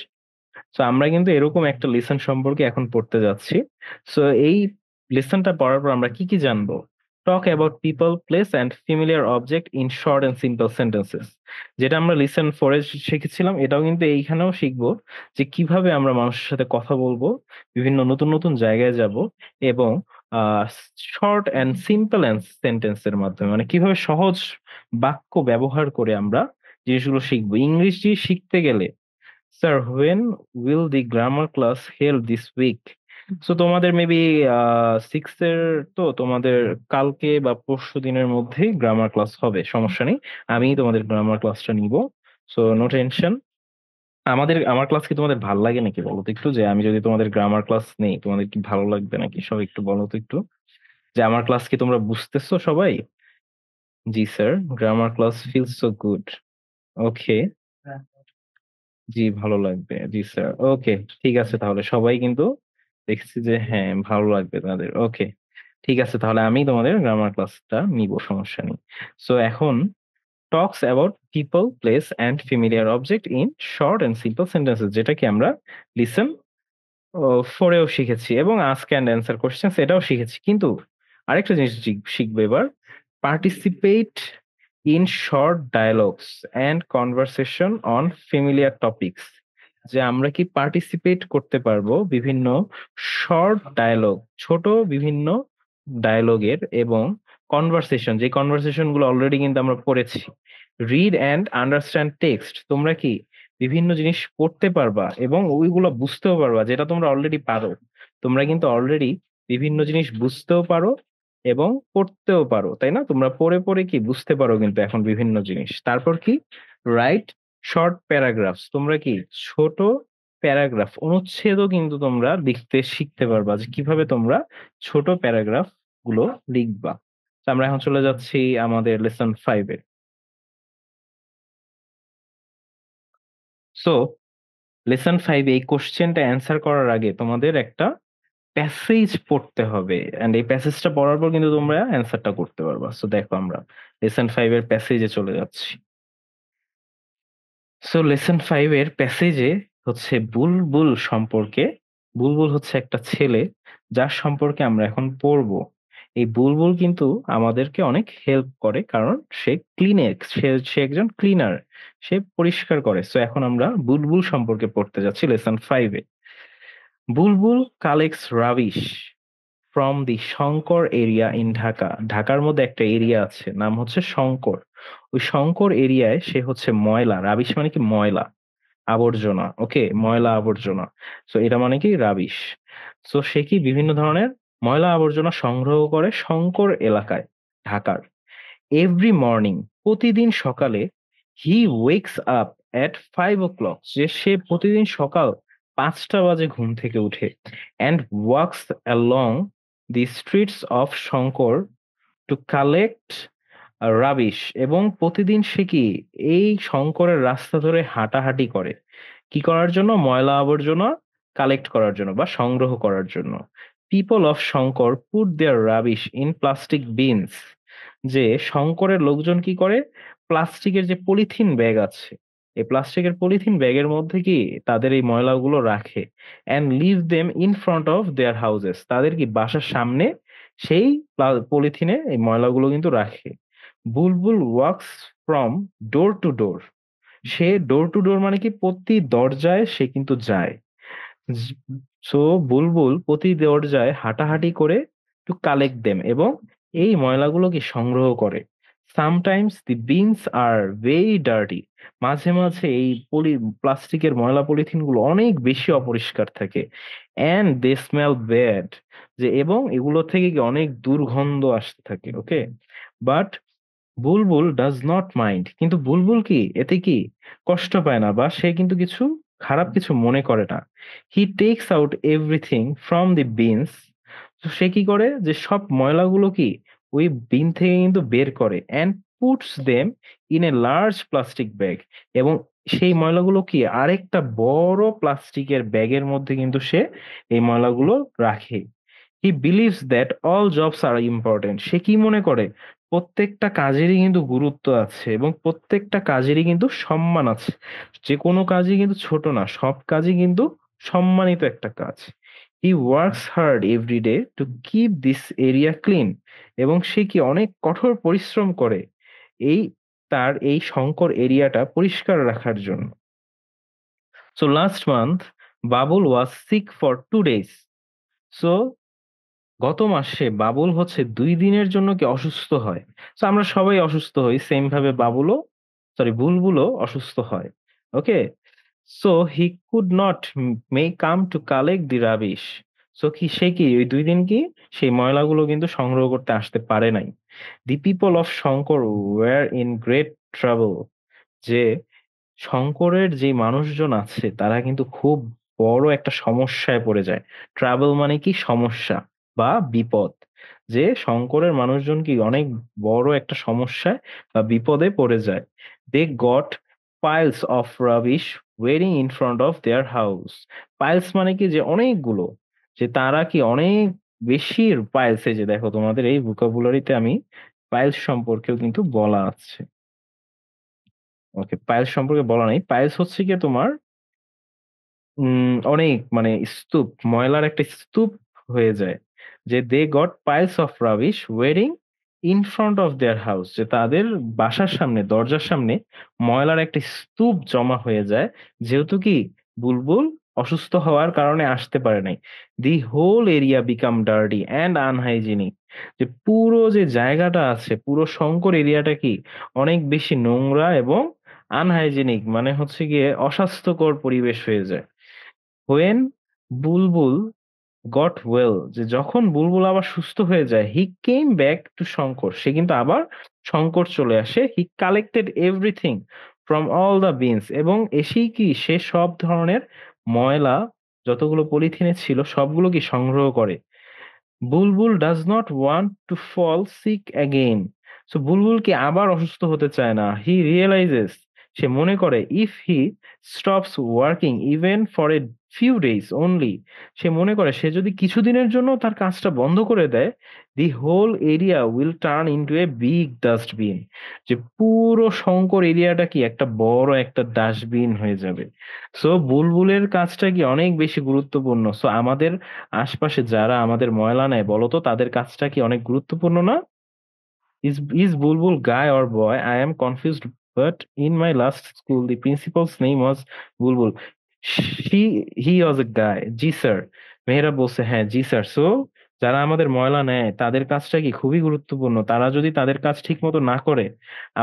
সো আমরা কিন্তু এরকম একটা লেসন সম্পর্কে এখন পড়তে যাচ্ছি। সো এই লেসনটা পড়ার পর আমরা কি কি জানবো? Talk about people, place and familiar object in short and simple sentences. যেটা আমরা লিসন 4 এ শিখেছিলাম, এটাও কিন্তু এইখানেও শিখবো যে কিভাবে আমরা মানুষের সাথে কথা বলবো, বিভিন্ন নতুন নতুন জায়গায় যাব, এবং শর্ট অ্যান্ড সিম্পল সেন্টেন্সের মাধ্যমে মানে কিভাবে সহজ বাক্য ব্যবহার করে আমরা জিনিসগুলো শিখবো। ইংরেজি শিখতে গেলে sir, when will the grammar class held this week? So তোমাদের মেবি 6 এর, তো তোমাদের কালকে বা পরশু দিনের মধ্যেই গ্রামার ক্লাস হবে, সমস্যা নেই। আমি তোমাদের গ্রামার ক্লাসটা নিব, সো নো টেনশন। আমার ক্লাস কি তোমাদের ভালো লাগে নাকি বলো তো একটু, যে আমি যদি তোমাদের গ্রামার ক্লাস নেই তোমাদের কি ভালো লাগবে নাকি? সবাই একটু বলো তো একটু, যে আমার ক্লাস কি তোমরা বুঝতেছো সবাই? জি sir, grammar class feels so good. Okay, জি ভালো লাগবে, জি স্যার। ওকে, ঠিক আছে, তাহলে সবাই কিন্তু দেখছি যে হ্যাঁ ভালো লাগবে তাদের। ওকে, ঠিক আছে, তাহলে আমি তোমাদের গ্রামার ক্লাসটা নিব, সমস্যা নেই। সো এখন talks about people, place and familiar object in short and simple sentences, যেটা কি আমরা লিসেন ফোরেও শিখেছি, এবং আস্ক অ্যান্ড অ্যান্সার কোশ্চেন এটাও শিখেছি। কিন্তু আরেকটা জিনিস শিখবে এবার, participate in short dialogues and conversation on familiar topics, যে আমরা কি পার্টিসিপেট করতে পারবো বিভিন্ন শর্ট ডায়ালগ, ছোট বিভিন্ন ডায়ালগের, এবং কনভারসেশন, যে কনভারসেশন গুলো অলরেডি কিন্তু আমরা পড়েছি। রিড অ্যান্ড আন্ডারস্ট্যান্ড টেক্সট, তোমরা কি বিভিন্ন জিনিস পড়তে পারবা এবং ওইগুলো বুঝতেও পারবা, যেটা তোমরা অলরেডি পারো। তোমরা কিন্তু অলরেডি বিভিন্ন জিনিস বুঝতেও পারো এবং পড়তেও পারো, তাই না? তোমরা পড়ে পড়ে কি বুঝতে পারো কিন্তু এখন বিভিন্ন জিনিস। তারপর কি, রাইট শর্ট প্যারাগ্রাফস, তোমরা কি ছোট প্যারাগ্রাফ, অনুচ্ছেদও কিন্তু তোমরা লিখতে শিখতে পারবা, যে কিভাবে তোমরা ছোট প্যারাগ্রাফ গুলো লিখবা। তো আমরা এখন চলে যাচ্ছি আমাদের লেসন 5-এ। সো লেসন 5 এই কোশ্চেনটা অ্যান্সার করার আগে তোমাদের একটা প্যাসেজ পড়তে হবে, এন্ড এই প্যাসেজটা পড়ার পর কিন্তু তোমরা অ্যান্সারটা করতে পারবা। সো দেখো, আমরা লেসন 5-এর প্যাসেজে চলে যাচ্ছি। সো লেসন 5-এর প্যাসেজে হচ্ছে বুলবুল সম্পর্কে। বুলবুল হচ্ছে একটা ছেলে যার সম্পর্কে আমরা এখন পড়বো। এই বুলবুল কিন্তু আমাদেরকে অনেক হেল্প করে, কারণ সে সে একজন ক্লিনার, সে পরিষ্কার করে। সো এখন আমরা বুলবুল সম্পর্কে পড়তে যাচ্ছি লেসন 5-এ। Bulbul collects rubbish from the Shankar area in Dhaka. ঢাকার মধ্যে একটা এরিয়া আছে, নাম হচ্ছে শঙ্কর। ওই শঙ্কর এরিয়ায় সে হচ্ছে ময়লা, রাবিশ মানে কি ময়লা, আবর্জনা। ওকে, ময়লা আবর্জনা। সো এটা মানে কি রাবিশ। সো সে কি বিভিন্ন ধরনের ময়লা আবর্জনা সংগ্রহ করে শঙ্কর এলাকায়, ঢাকার। এভরি মর্নিং, প্রতিদিন সকালে, হি ওয়েকস আপ এট 5 o'clock, যে সে প্রতিদিন সকাল 5টা বাজে ঘুম থেকে উঠে, and walks along the streets of Shankar to collect rubbish, এবং প্রতিদিন সে কি এই শঙ্করের রাস্তা ধরে হাঁটাহাঁটি করে, কি করার জন্য? ময়লা আবর্জনা কালেক্ট করার জন্য বা সংগ্রহ করার জন্য। People of Shankar put their rubbish in plastic bins, যে শঙ্করের লোকজন কি করে, প্লাস্টিকের যে পলিথিন ব্যাগ আছে, এই প্লাস্টিকের পলিথিন ব্যাগের মধ্যে কি তাদের এই ময়লাগুলো রাখে, and leave them in front of their houses, তাদের কি বাসার সামনে সেই পলিথিনে এই ময়লাগুলো কিন্তু রাখে। Bulbul walks from door to door, সে ডোর টু ডোর মানে কি প্রতি দরজায় সে কিন্তু যায়। সো বুলবুল প্রতি দরজায় হাঁটাহাঁটি করে টু কালেক্ট দেম, এবং এই ময়লাগুলো কি সংগ্রহ করে। Sometimes the beans are very dirty, মাঝে মাঝে এই প্লাস্টিকের ময়লা পলিথিন গুলো অনেক বেশি অপরিষ্কার থাকে। অ্যান্ড দে স্মেল ব্যাড, যে এবং এগুলো থেকে কি অনেক দুর্গন্ধ আসতে থাকে। Okay, but Bulbul does not mind, কিন্তু বুলবুল কি এতে কি কষ্ট পায় না, বা সে কিন্তু কিছু খারাপ কিছু মনে করে না। He takes out everything from the bins, সে কি করে, যে সব ময়লাগুলো কি ওই বিন থেকে কিন্তু বের করে, and puts them in a large plastic bag, এবং সেই ময়লাগুলো কি আরেকটা বড় প্লাস্টিকের ব্যাগের মধ্যে কিন্তু সে এই ময়লাগুলো রাখে। He believes that all jobs are important, সে কি মনে করে, প্রত্যেকটা কাজেরই কিন্তু গুরুত্ব আছে এবং প্রত্যেকটা কাজেরই কিন্তু সম্মান আছে। যে কোনো কাজই কিন্তু ছোট না, সব কাজই কিন্তু সম্মানিত একটা কাজ। He works hard every day to keep this area clean, এবং সে কি অনেক কঠোর পরিশ্রম করে এই তার এই শঙ্কর এরিয়াটা পরিষ্কার রাখার জন্য। So last month Babul was sick for 2 days। সো গত মাসে বাবুল হচ্ছে 2 দিনের জন্য কি অসুস্থ হয়। তো আমরা সবাই অসুস্থ হই, সেম ভাবে বাবুলও, সরি বুলবুলও অসুস্থ হয়। Okay, so he could not may come to collect the rubbish. So কি সে কি ওই 2 দিন কি সেই ময়লাগুলো কিন্তু সংগ্রহ করতে আসতে পারে নাই। The people of Shankar were in great trouble, যে শঙ্করের যে মানুষজন আছে তারা কিন্তু খুব বড় একটা সমস্যায় পড়ে যায়। ট্রাভেল মানে কি সমস্যা বা বিপদ, যে শঙ্করের মানুষজন কি অনেক বড় একটা সমস্যায় বা বিপদে পড়ে যায়। They got piles of rubbish wearing in front of their house. Piles মানে কি যে অনেকগুলো, যে তারা কি অনেক বেশি পাইলস, এই যে দেখো তোমাদের এই ভোকাবুলারিতে আমি পাইলস সম্পর্কেও কিন্তু বলা আছে। ওকে, পাইলস সম্পর্কে বলা নাই। পাইলস হচ্ছে কি তোমার অনেক মানে স্তূপ, ময়লার একটা স্তূপ হয়ে যায়, যে they got piles of rubbish wearing in front of their house, যে তাদের বাসার সামনে, দরজার সামনে ময়লার একটা স্তূপ জমা হয়ে যায়, যেহেতু কি বুলবুল অসুস্থ হওয়ার কারণে আসতে পারে নাই। The whole area become dirty and unhygienic, যে পুরো যে জায়গাটা আছে, পুরো শঙ্কর এরিয়াটা কি অনেক বেশি নোংরা এবং আনহাইজিনিক, মানে হচ্ছে গিয়ে অস্বাস্থ্যকর পরিবেশ হয়ে যায়। হোয়েন বুলবুল গট ওয়েল, যে যখন বুলবুল আবার সুস্থ হয়ে যায়, he came back to Shankar, সে কিন্তু আবার শঙ্কর চলে আসে। He collected everything from all the bins, এবং এসেই কি সে সব ধরনের ময়লা যতগুলো পলিথিনে ছিল সবগুলো কি সংগ্রহ করে। Bulbul does not want to fall sick again, so Bulbul কি আবার অসুস্থ হতে চায় না। হি রিয়েলাইজেস, সে মনে করে, if he stops working even for a few days only, সে মনে করে সে যদি কিছুদিনের জন্য তার কাজটা বন্ধ করে দেয়, the whole area will turn into a big dustbin, যে পুরো শঙ্কর এরিয়াটা কি একটা বড় একটা ডাস্টবিন হয়ে যাবে। সো বুলবুলের কাজটা কি অনেক বেশি গুরুত্বপূর্ণ। সো আমাদের আশপাশে যারা আমাদের ময়লা নেয় বলতো, তাদের কাজটা কি অনেক গুরুত্বপূর্ণ না? Is Bulbul guy or boy? I am confused, but in my last school, the principal's name was Bulbul. He was a guy. G sir. মেয়েরা বলছে হ্যাঁ জি স্যার। সো যারা আমাদের ময়লা নেয় তাদের কাজটা কি খুবই গুরুত্বপূর্ণ। তারা যদি তাদের কাজ ঠিক মতো না করে,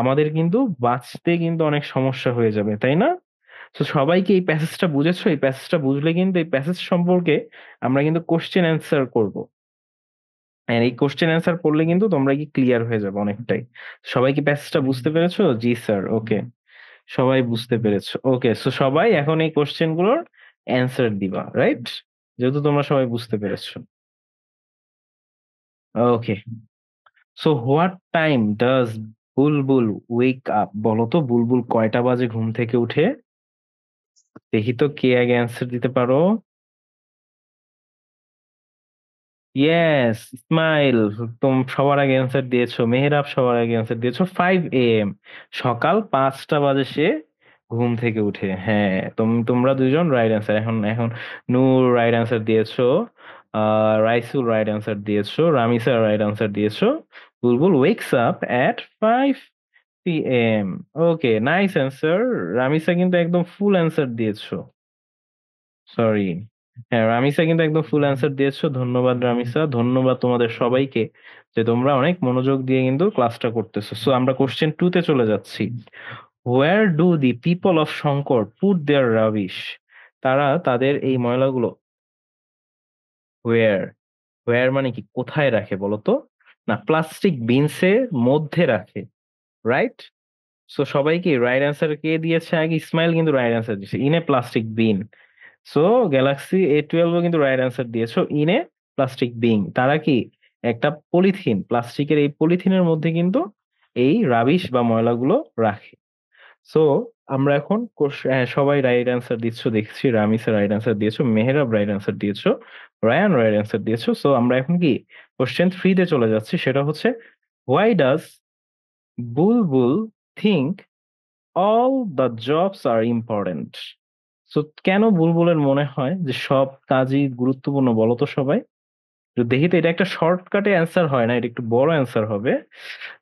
আমাদের কিন্তু বাঁচতে কিন্তু অনেক সমস্যা হয়ে যাবে, তাই না? তো সবাই কি এই প্যাসেজটা বুঝেছো? এই প্যাসেজটা বুঝলে কিন্তু এই প্যাসেজ সম্পর্কে আমরা কিন্তু কোশ্চেন অ্যান্সার করব। হ্যাঁ, এই কোশ্চেন অ্যান্সার পড়লে কিন্তু তোমরা কি ক্লিয়ার হয়ে যাবে অনেকটাই। সবাই কি প্যাসেজটা বুঝতে পেরেছো? জি স্যার, ওকে। সবাই বুঝতে পেরেছো, ওকে। সো সবাই এখন এই কোশ্চেন গুলোর অ্যান্সার দিবা, রাইট? যেহেতু তোমরা সবাই বুঝতে পেরেছো। Okay, so what time does Bulbul wake up? বলো তো বুলবুল কয়টা বাজে ঘুম থেকে উঠে? দেখি তো কে আগে অ্যান্সার দিতে পারো। ইয়েস, ইসমাইল, সবার আগে অ্যান্সার দিয়েছো। মেহরাব সবার আগে অ্যান্সার দিয়েছো। 5 AM, সকাল 5টা বাজে সে ঘুম থেকে উঠে। হ্যাঁ, তোমরা দুজন রাইট অ্যান্সার। এখন এখন নূর রাইট অ্যান্সার দিয়েছো, রাইসুল রাইট অ্যান্সার দিয়েছো, রামিসা রাইট অ্যান্সার দিয়েছো। Bulbul wakes up at 5 PM। Okay, nice answer. Ramisa কিন্তু একদম ফুল অ্যান্সার দিয়েছো। সরি। হ্যাঁ, রামিসা কিন্তু একদম ফুল অ্যান্সার দিয়েছো। ধন্যবাদ রামিসা, ধন্যবাদ তোমাদের সবাইকে, যে তোমরা অনেক মনোযোগ দিয়ে কিন্তু ক্লাসটা করতেছো। সো আমরা কোশ্চেন 2 তে চলে যাচ্ছি। Where do the people of Shankar put their rubbish? তারা তাদের এই ময়লাগুলো হোয়ার, হোয়ার মানে কি কোথায় রাখে বলো তো? না, প্লাস্টিক বিনসের মধ্যে রাখে, রাইট? সো সবাই কি রাইট অ্যান্সার কে দিয়েছে আগে? ইসমাইল কিন্তু রাইট অ্যান্সার দিয়েছে, in a plastic bin. So galaxy A12 কিন্তু রাইট অ্যান্সার দিয়েছো, ইন এ প্লাস্টিক বিং। তারা কি একটা পলিথিন, প্লাস্টিকের এই পলিথিনের মধ্যে কিন্তু এই রাবিশ বা ময়লাগুলো রাখে। সো আমরা এখন সবাই রাইট অ্যান্সার দিচ্ছ দেখছি। রামিসা রাইট অ্যান্সার দিয়েছো, মেহরাব রাইট অ্যান্সার দিয়েছো, রায়ান রাইট অ্যান্সার দিয়েছো। সো আমরা এখন কি কোশ্চেন 3 তে চলে যাচ্ছি। সেটা হচ্ছে, why does Bulbul think all the jobs are important? So কেন বুলবুলের মনে হয় যে সব কাজই গুরুত্বপূর্ণ বলো তো সবাই? তো দেখি তো, এটা একটা শর্টকাটে অ্যান্সার হয় না, এটা একটু বড় অ্যান্সার হবে।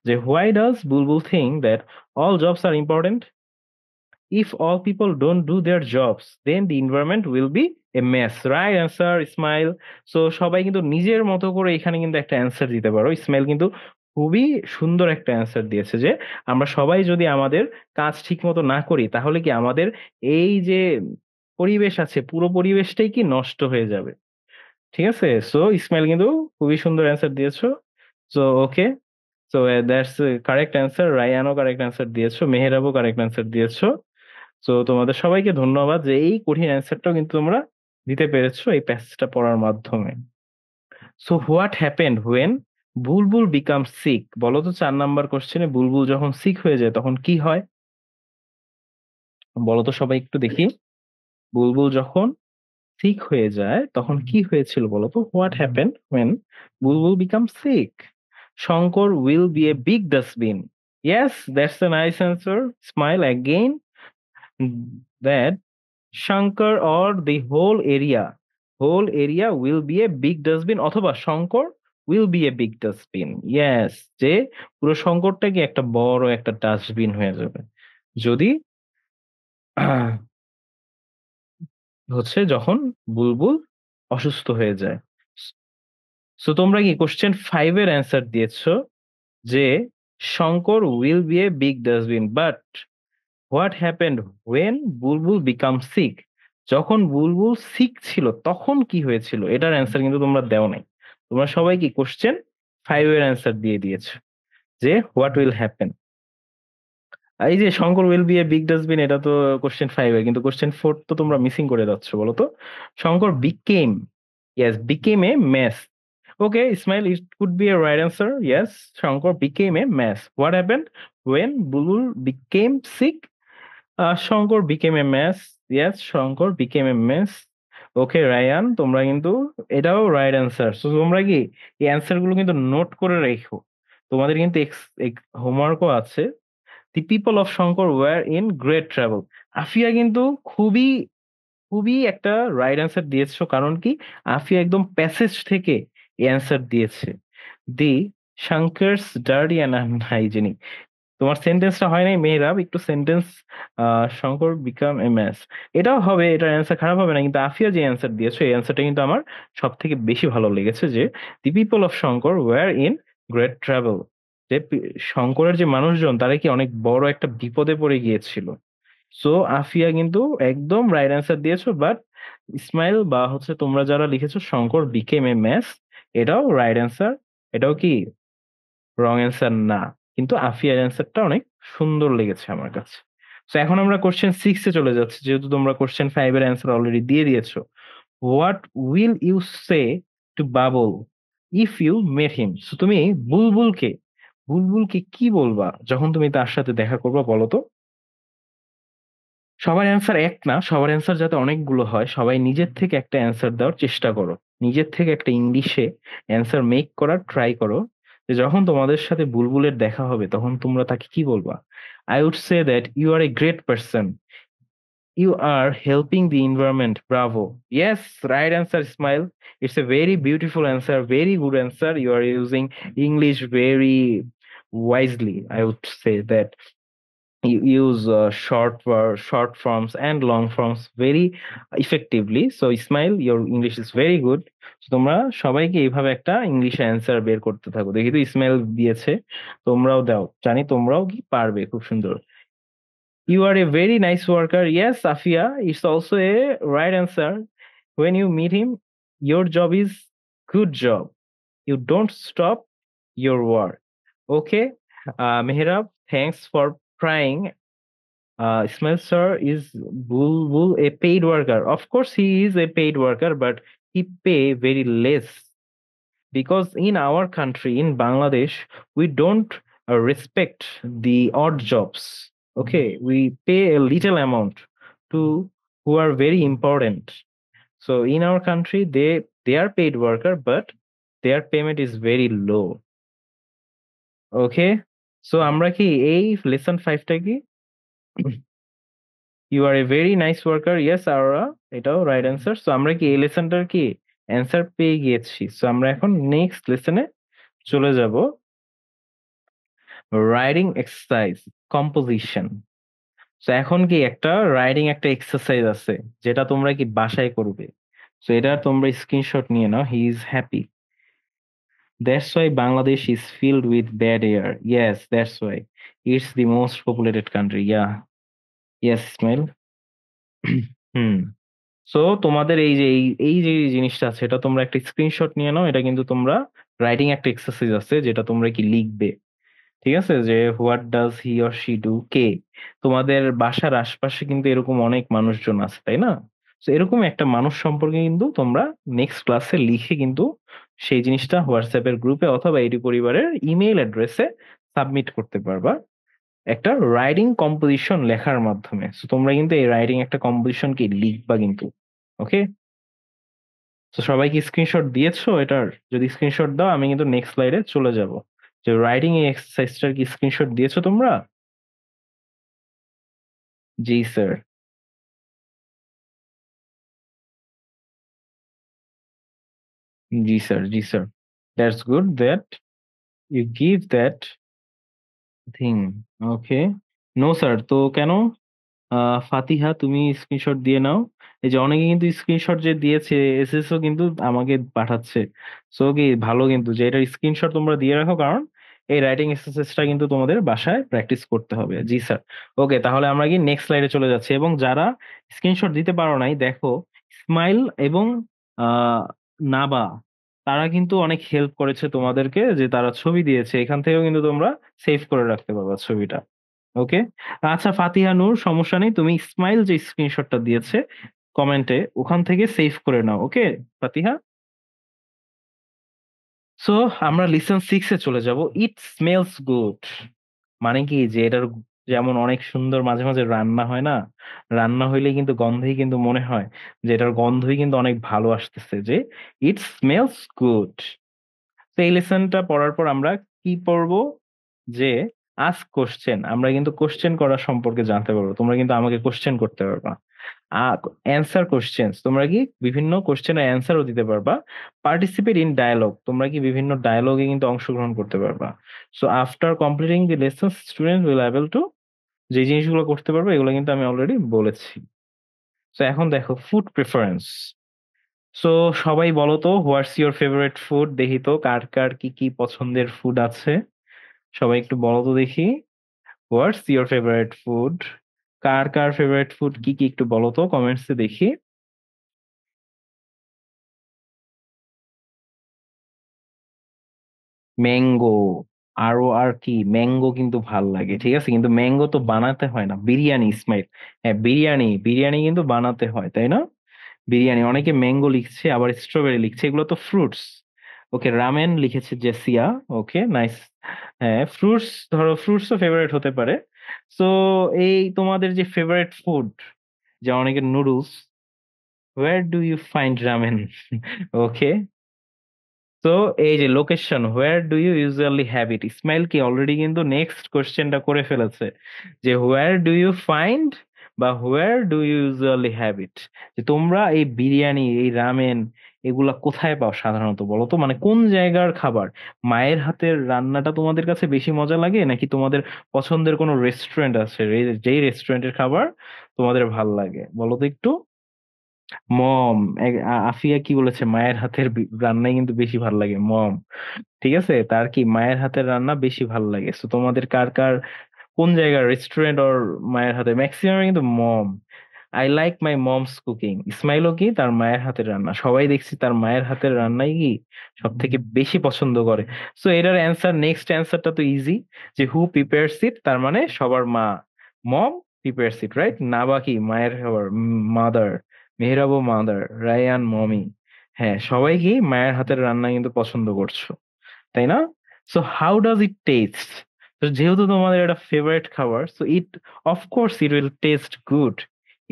যে why does Bulbul think that all jobs are important? If all people don't do their jobs then the environment will be a mess. Right answer Ismail. So সবাই কিন্তু নিজের মতো করে এখানে কিন্তু একটা অ্যান্সার দিতে পারো। ইসমাইল কিন্তু খুবই সুন্দর একটা অ্যান্সার দিয়েছে, যে আমরা সবাই যদি আমাদের কাজ ঠিক মতো না করি, তাহলে কি আমাদের এই যে পরিবেশ আছে, পুরো পরিবেশটাই কি নষ্ট হয়ে যাবে। ঠিক আছে? সো ইসমাইল কিন্তু খুবই সুন্দর অ্যান্সার দিয়েছো। So okay, so that's correct answer. রায়ানও কারেক্ট অ্যান্সার দিয়েছো, মেহেরাবও কারেক্ট অ্যান্সার দিয়েছো। সো তোমাদের সবাইকে ধন্যবাদ, যে এই কঠিন অ্যান্সারটাও কিন্তু তোমরা দিতে পেরেছো এই প্যাসেজটা পড়ার মাধ্যমে। So what happened when Bulbul become sick? বলো তো 4 নাম্বার কোশ্চেনে বুলবুল যখন সিক হয়ে যায় তখন কি হয়? বলো তো সবাই একটু দেখি। বুলবুল যখন সিক হয়ে যায় তখন কি হয়েছিল বলতো? What happen when Bulbul become sick? Shankar will be a big dustbin. Yes, that's a nice answer. Smile again. That Shankar or the whole area will be a big dustbin অথবা Shankar will be a big dustbin. Yes, যে পুরো শঙ্করটাকে একটা বড় একটা ডাস্টবিন হয়ে যাবে যদি হচ্ছে যখন বুলবুল অসুস্থ হয়ে যায়। সো তোমরা কি কোশ্চেন 5 এর অ্যান্সার দিয়েছো যে Shankar will be a big dustbin, but what happened when Bulbul become sick? যখন বুলবুল সিক ছিল তখন কি হয়েছিল? এটার অ্যান্সার কিন্তু তোমরা দেও নাই। তোমরা সবাই কি কোশ্চেন 5 এর অ্যান্সার দিয়ে দিয়েছো যে what will happen? এই যে Shankar will be a big dustbin এটা তো কোশ্চেন 5 এর, কিন্তু কোশ্চেন 4 তো তোমরা মিসিং করে যাচ্ছ বলো তো। Shankar became a mess. Okay, Ismail, it could be a right answer. Yes, Shankar became a mess. What happened when Bulbul became sick? Shankar became a mess. Yes, Shankar became a mess. Okay Rayan, তোমরা কিন্তু এটাও রাইট অ্যান্সার। সো তোমরা কি এই অ্যান্সার গুলো কিন্তু নোট করে রেখো, তোমাদের কিন্তু হোমওয়ার্কও আছে। The people of Shankar were in great travel. Afia কিন্তু খুবই খুবই একটা রাইট অ্যান্সার দিয়েছো, কারণ কি আফিয়া একদম প্যাসেজ থেকে অ্যান্সার দিয়েছে। The Shankar's dirty and unhygienic. তোমার সেন্টেন্সটা হয় নাই মেহরাব, একটু sentence Shankar become a mess এটাও হবে, এটার অ্যান্সার খারাপ হবে না, কিন্তু আফিয়া যে অ্যান্সার দিয়েছো এই অ্যান্সারটা কিন্তু আমার সব থেকে বেশি ভালো লেগেছে, যে the people of Shankar were in great travel. যে শঙ্করের যে মানুষজন তারা কি অনেক বড় একটা বিপদে পড়ে গিয়েছিল। সো আফিয়া কিন্তু একদম রাইট অ্যান্সার দিয়েছো, বাট ইসমাইল বা হচ্ছে তোমরা যারা লিখেছো শঙ্কর বিকেম এ ম্যাস, এটাও রাইট অ্যান্সার। এটাও কি রং অ্যান্সার না, কিন্তু আফিয়ার অ্যান্সারটা অনেক সুন্দর লেগেছে আমার কাছে। সো এখন আমরা কোশ্চেন 6 এ চলে যাচ্ছি, যেহেতু তোমরা কোশ্চেন 5 এর অ্যান্সার অলরেডি দিয়ে দিয়েছো। What will you say to Bulbul if you met him? So তুমি বুলবুলকে বুলবুলকে কি বলবা যখন তুমি তার সাথে দেখা করবা বলো তো? সবার অ্যান্সার এক না, সবার অ্যান্সার যাতে অনেকগুলো হয়, সবাই নিজের থেকে একটা অ্যান্সার দেওয়ার চেষ্টা করো। নিজের থেকে একটা ইংলিশে অ্যান্সার মেক করার ট্রাই করো, যে যখন তোমাদের সাথে বুলবুলের দেখা হবে তখন তোমরা তাকে কি বলবা? I would say that you are a great person, you are helping the environment, bravo. Yes, right answer Ismail. It's a very beautiful answer, very good answer. You are using English very wisely, I would say that. You use short forms and long forms very effectively. So Ismail, your English is very good. So তোমরা সবাইকে এইভাবে একটা ইংলিশ অ্যান্সার বের করতে থাকো। দেখি তো ইসমাইল দিয়েছে, তোমরাও দাও, জানি তোমরাও কি পারবে খুব সুন্দর। You are a very nice worker. Yes, Afia, it's also a right answer. When you meet him, your job is good job. You don't stop your work. Okay, Mehrab, thanks for trying. Ismail sir, is Bulbul a paid worker? Of course, he is a paid worker, but he pay very less, because in our country, in Bangladesh, we don't respect the odd jobs. Okay, we pay a little amount to who are very important. So in our country, they are paid worker, but their payment is very low. Okay, so আমরা কি এই লেসন 5টা কি you are a very nice worker? Yes Arwa, এটাও রাইট অ্যান্সার। সো আমরা কি এই লেসনটার কি অ্যান্সার পেয়ে গিয়েছি। সো আমরা এখন নেক্সট লেসনে চলে যাব, রাইটিং এক্সারসাইজ কম্পোজিশন। সো এখন কি একটা রাইটিং একটা এক্সারসাইজ আছে যেটা তোমরা কি বাসায় করবে। সো এটা তোমরা স্ক্রিনশট নিয়ে নাও। He is happy, that's why Bangladesh is filled with bad air. Yes, that's why it's the most populated country. Yeah, yes Ismail. Hmm. So তোমাদের এই যে জিনিসটা আছে এটা তোমরা একটা স্ক্রিনশট নিয়ে নাও। এটা কিন্তু তোমরা রাইটিং একটা এক্সারসাইজ আছে যেটা তোমরা কি লিখবে, ঠিক আছে? যে what does he or she do, কে তোমাদের বাসার আশপাশে কিন্তু এরকম অনেক মানুষজন আছে, তাই না? তো এরকম একটা মানুষ সম্পর্কে কিন্তু তোমরা নেক্সট ক্লাসে লিখে কিন্তু সেই জিনিসটা হোয়াটসঅ্যাপের গ্রুপে অথবা এডি পরিবারের ইমেইল অ্যাড্রেসে সাবমিট করতে পারবা। একটা রাইটিং কম্পোজিশন লেখার মাধ্যমে। সো তোমরা কিন্তু এই রাইটিং একটা কম্পোজিশন কি লিখবা কিন্তু। ওকে, তো সবাই কি স্ক্রিনশট দিয়েছো এটার? যদি স্ক্রিনশট দাও আমি কিন্তু নেক্সট স্লাইডে চলে যাব। যে রাইটিং এই এক্সারসাইজটার কি স্ক্রিনশট দিয়েছো তোমরা? জি স্যার। জি স্যার, জি sir. That's good that you give that thing. Okay, no sir. তো কেন? ফাতিহা তুমি স্ক্রিনশট দিয়ে নাও। এই যে অনেকে কিন্তু স্ক্রিনশট যে দিয়েছে এসএসও কিন্তু আমাকে পাঠাচ্ছে। সো কি ভালো কিন্তু যে এটার স্ক্রিনশট তোমরা দিয়ে রাখো, কারণ এই রাইটিং এক্সারসাইজটা কিন্তু তোমাদের বাসায় প্র্যাকটিস করতে হবে। জি স্যার। ওকে, তাহলে আমরা কি নেক্সট স্লাইডে চলে যাচ্ছি। এবং যারা স্ক্রিনশট দিতে পারো নাই, দেখো স্মাইল এবং আহ নাবা তারা কিন্তু অনেক হেল্প করেছে তোমাদেরকে, যে তারা ছবি দিয়েছে, এখান থেকেও কিন্তু তোমরা সেভ করে রাখতে পারবা ছবিটা। ওকে, আচ্ছা ফাতিহা নূর, সমস্যা নেই, তুমি ইসমাইল যে স্ক্রিনশটটা দিয়েছে কমেন্টে ওখান থেকে সেভ করে নাও। ওকে ফাতিহা। সো আমরা লিসন 6 এ চলে যাব। ইট স্মেলস গুড মানে কি, যে এটার যেমন অনেক সুন্দর মাঝে মাঝে রান্না হয় না, রান্না হইলে কিন্তু গন্ধেই কিন্তু মনে হয় যে এটার গন্ধই কিন্তু অনেক ভালো আসতেছে, যে ইট স্মেলস গুড। তো এই লেসনটা পড়ার পর আমরা কি পড়ব, যে আস্ক কোশ্চেন। আমরা কিন্তু কোশ্চেন করা সম্পর্কে জানতে পারবো, তোমরা কিন্তু আমাকে কোশ্চেন করতে পারবা। অ্যান্সার কোশ্চেন্স, তোমরা কি বিভিন্ন কোশ্চেনের অ্যান্সারও দিতে পারবা। পার্টিসিপেট ইন ডায়ালগ, তোমরা কি বিভিন্ন ডায়ালগে কিন্তু অংশগ্রহণ করতে পারবা। So after completing the lesson student will able to, যে জিনিসগুলো করতে পারবে এগুলো কিন্তু আমি অলরেডি বলেছি। তো এখন দেখো ফুড প্রেফারেন্স। সো সবাই বলো তো, হোয়াটস ইওর ফেভারিট ফুড? দেখি তো কার কার কি কি পছন্দের ফুড আছে, সবাই একটু বলো তো দেখি। What's your favourite food? Car car favourite food কি কি একটু বলো তো কমেন্টসে দেখি। ম্যাঙ্গো। আরো আর কি, ম্যাঙ্গো কিন্তু ভাল লাগে, ঠিক আছে, কিন্তু ম্যাঙ্গো তো বানাতে হয় না। বিরিয়ানি ইসমাইল, হ্যাঁ বিরিয়ানি, বিরিয়ানি কিন্তু বানাতে হয় তাই না? বিরিয়ানি, অনেকে ম্যাঙ্গো লিখছে আবার স্ট্রবেরি লিখছে, এগুলো তো ফ্রুটস। ওকে, রামেন লিখেছে জেসিয়া। Okay nice. হ্যাঁ ফ্রুটস, ধরো ফ্রুটসও ফেভারিট হতে পারে। সো এই তোমাদের যে ফেভারিট ফুড, যে অনেকের noodles, where do you find ramen? Okay, তো এই যে location, where do you usually have it? Ismail কি অলরেডি কিন্তু নেক্সট কোশ্চেনটা করে ফেলেছে, যে হোয়ার ডু ইউ ফাইন্ড বা where do you usually have it, যে তোমরা এই বিরিয়ানি এই রামেন এগুলা কোথায় পাও সাধারণত, বলো তো, মানে কোন জায়গার খাবার? মায়ের হাতের রান্নাটা তোমাদের কাছে বেশি মজা লাগে, নাকি তোমাদের পছন্দের কোনো রেস্টুরেন্ট আছে যেই রেস্টুরেন্টের খাবার তোমাদের ভাল লাগে, বলো তো একটু। মম। আফিয়া কি বলেছে, মায়ের হাতের রান্নাই কিন্তু বেশি ভাল লাগে মম। ঠিক আছে, তার কি মায়ের হাতের রান্না বেশি ভাল লাগে। তো তোমাদের কার কার কোন জায়গার রেস্টুরেন্ট ওর মায়ের হাতে, ম্যাক্সিমাম কিন্তু mom. I like my mom's cooking. ইসমাইলও কি তার মায়ের হাতের রান্না, সবাই দেখছি তার মায়ের হাতের রান্নাই কি সব থেকে বেশি পছন্দ করে। সো এটার অ্যান্সার, নেক্সট অ্যান্সারটা তো ইজি, যে হু প্রিপেয়ারস ইট, তার মানে সবার মা, মম প্রিপেয়ারস ইট, রাইট? না বা কি মায়ের খাবার, মাদার, মেহরাবও মাদার, রায়ান মমি। হ্যাঁ সবাই কি মায়ের হাতের রান্না কিন্তু পছন্দ করছো, তাই না? So how does it taste? তো যেহেতু তোমাদের এটা ফেভারিট খাবার, so it of course it will taste good,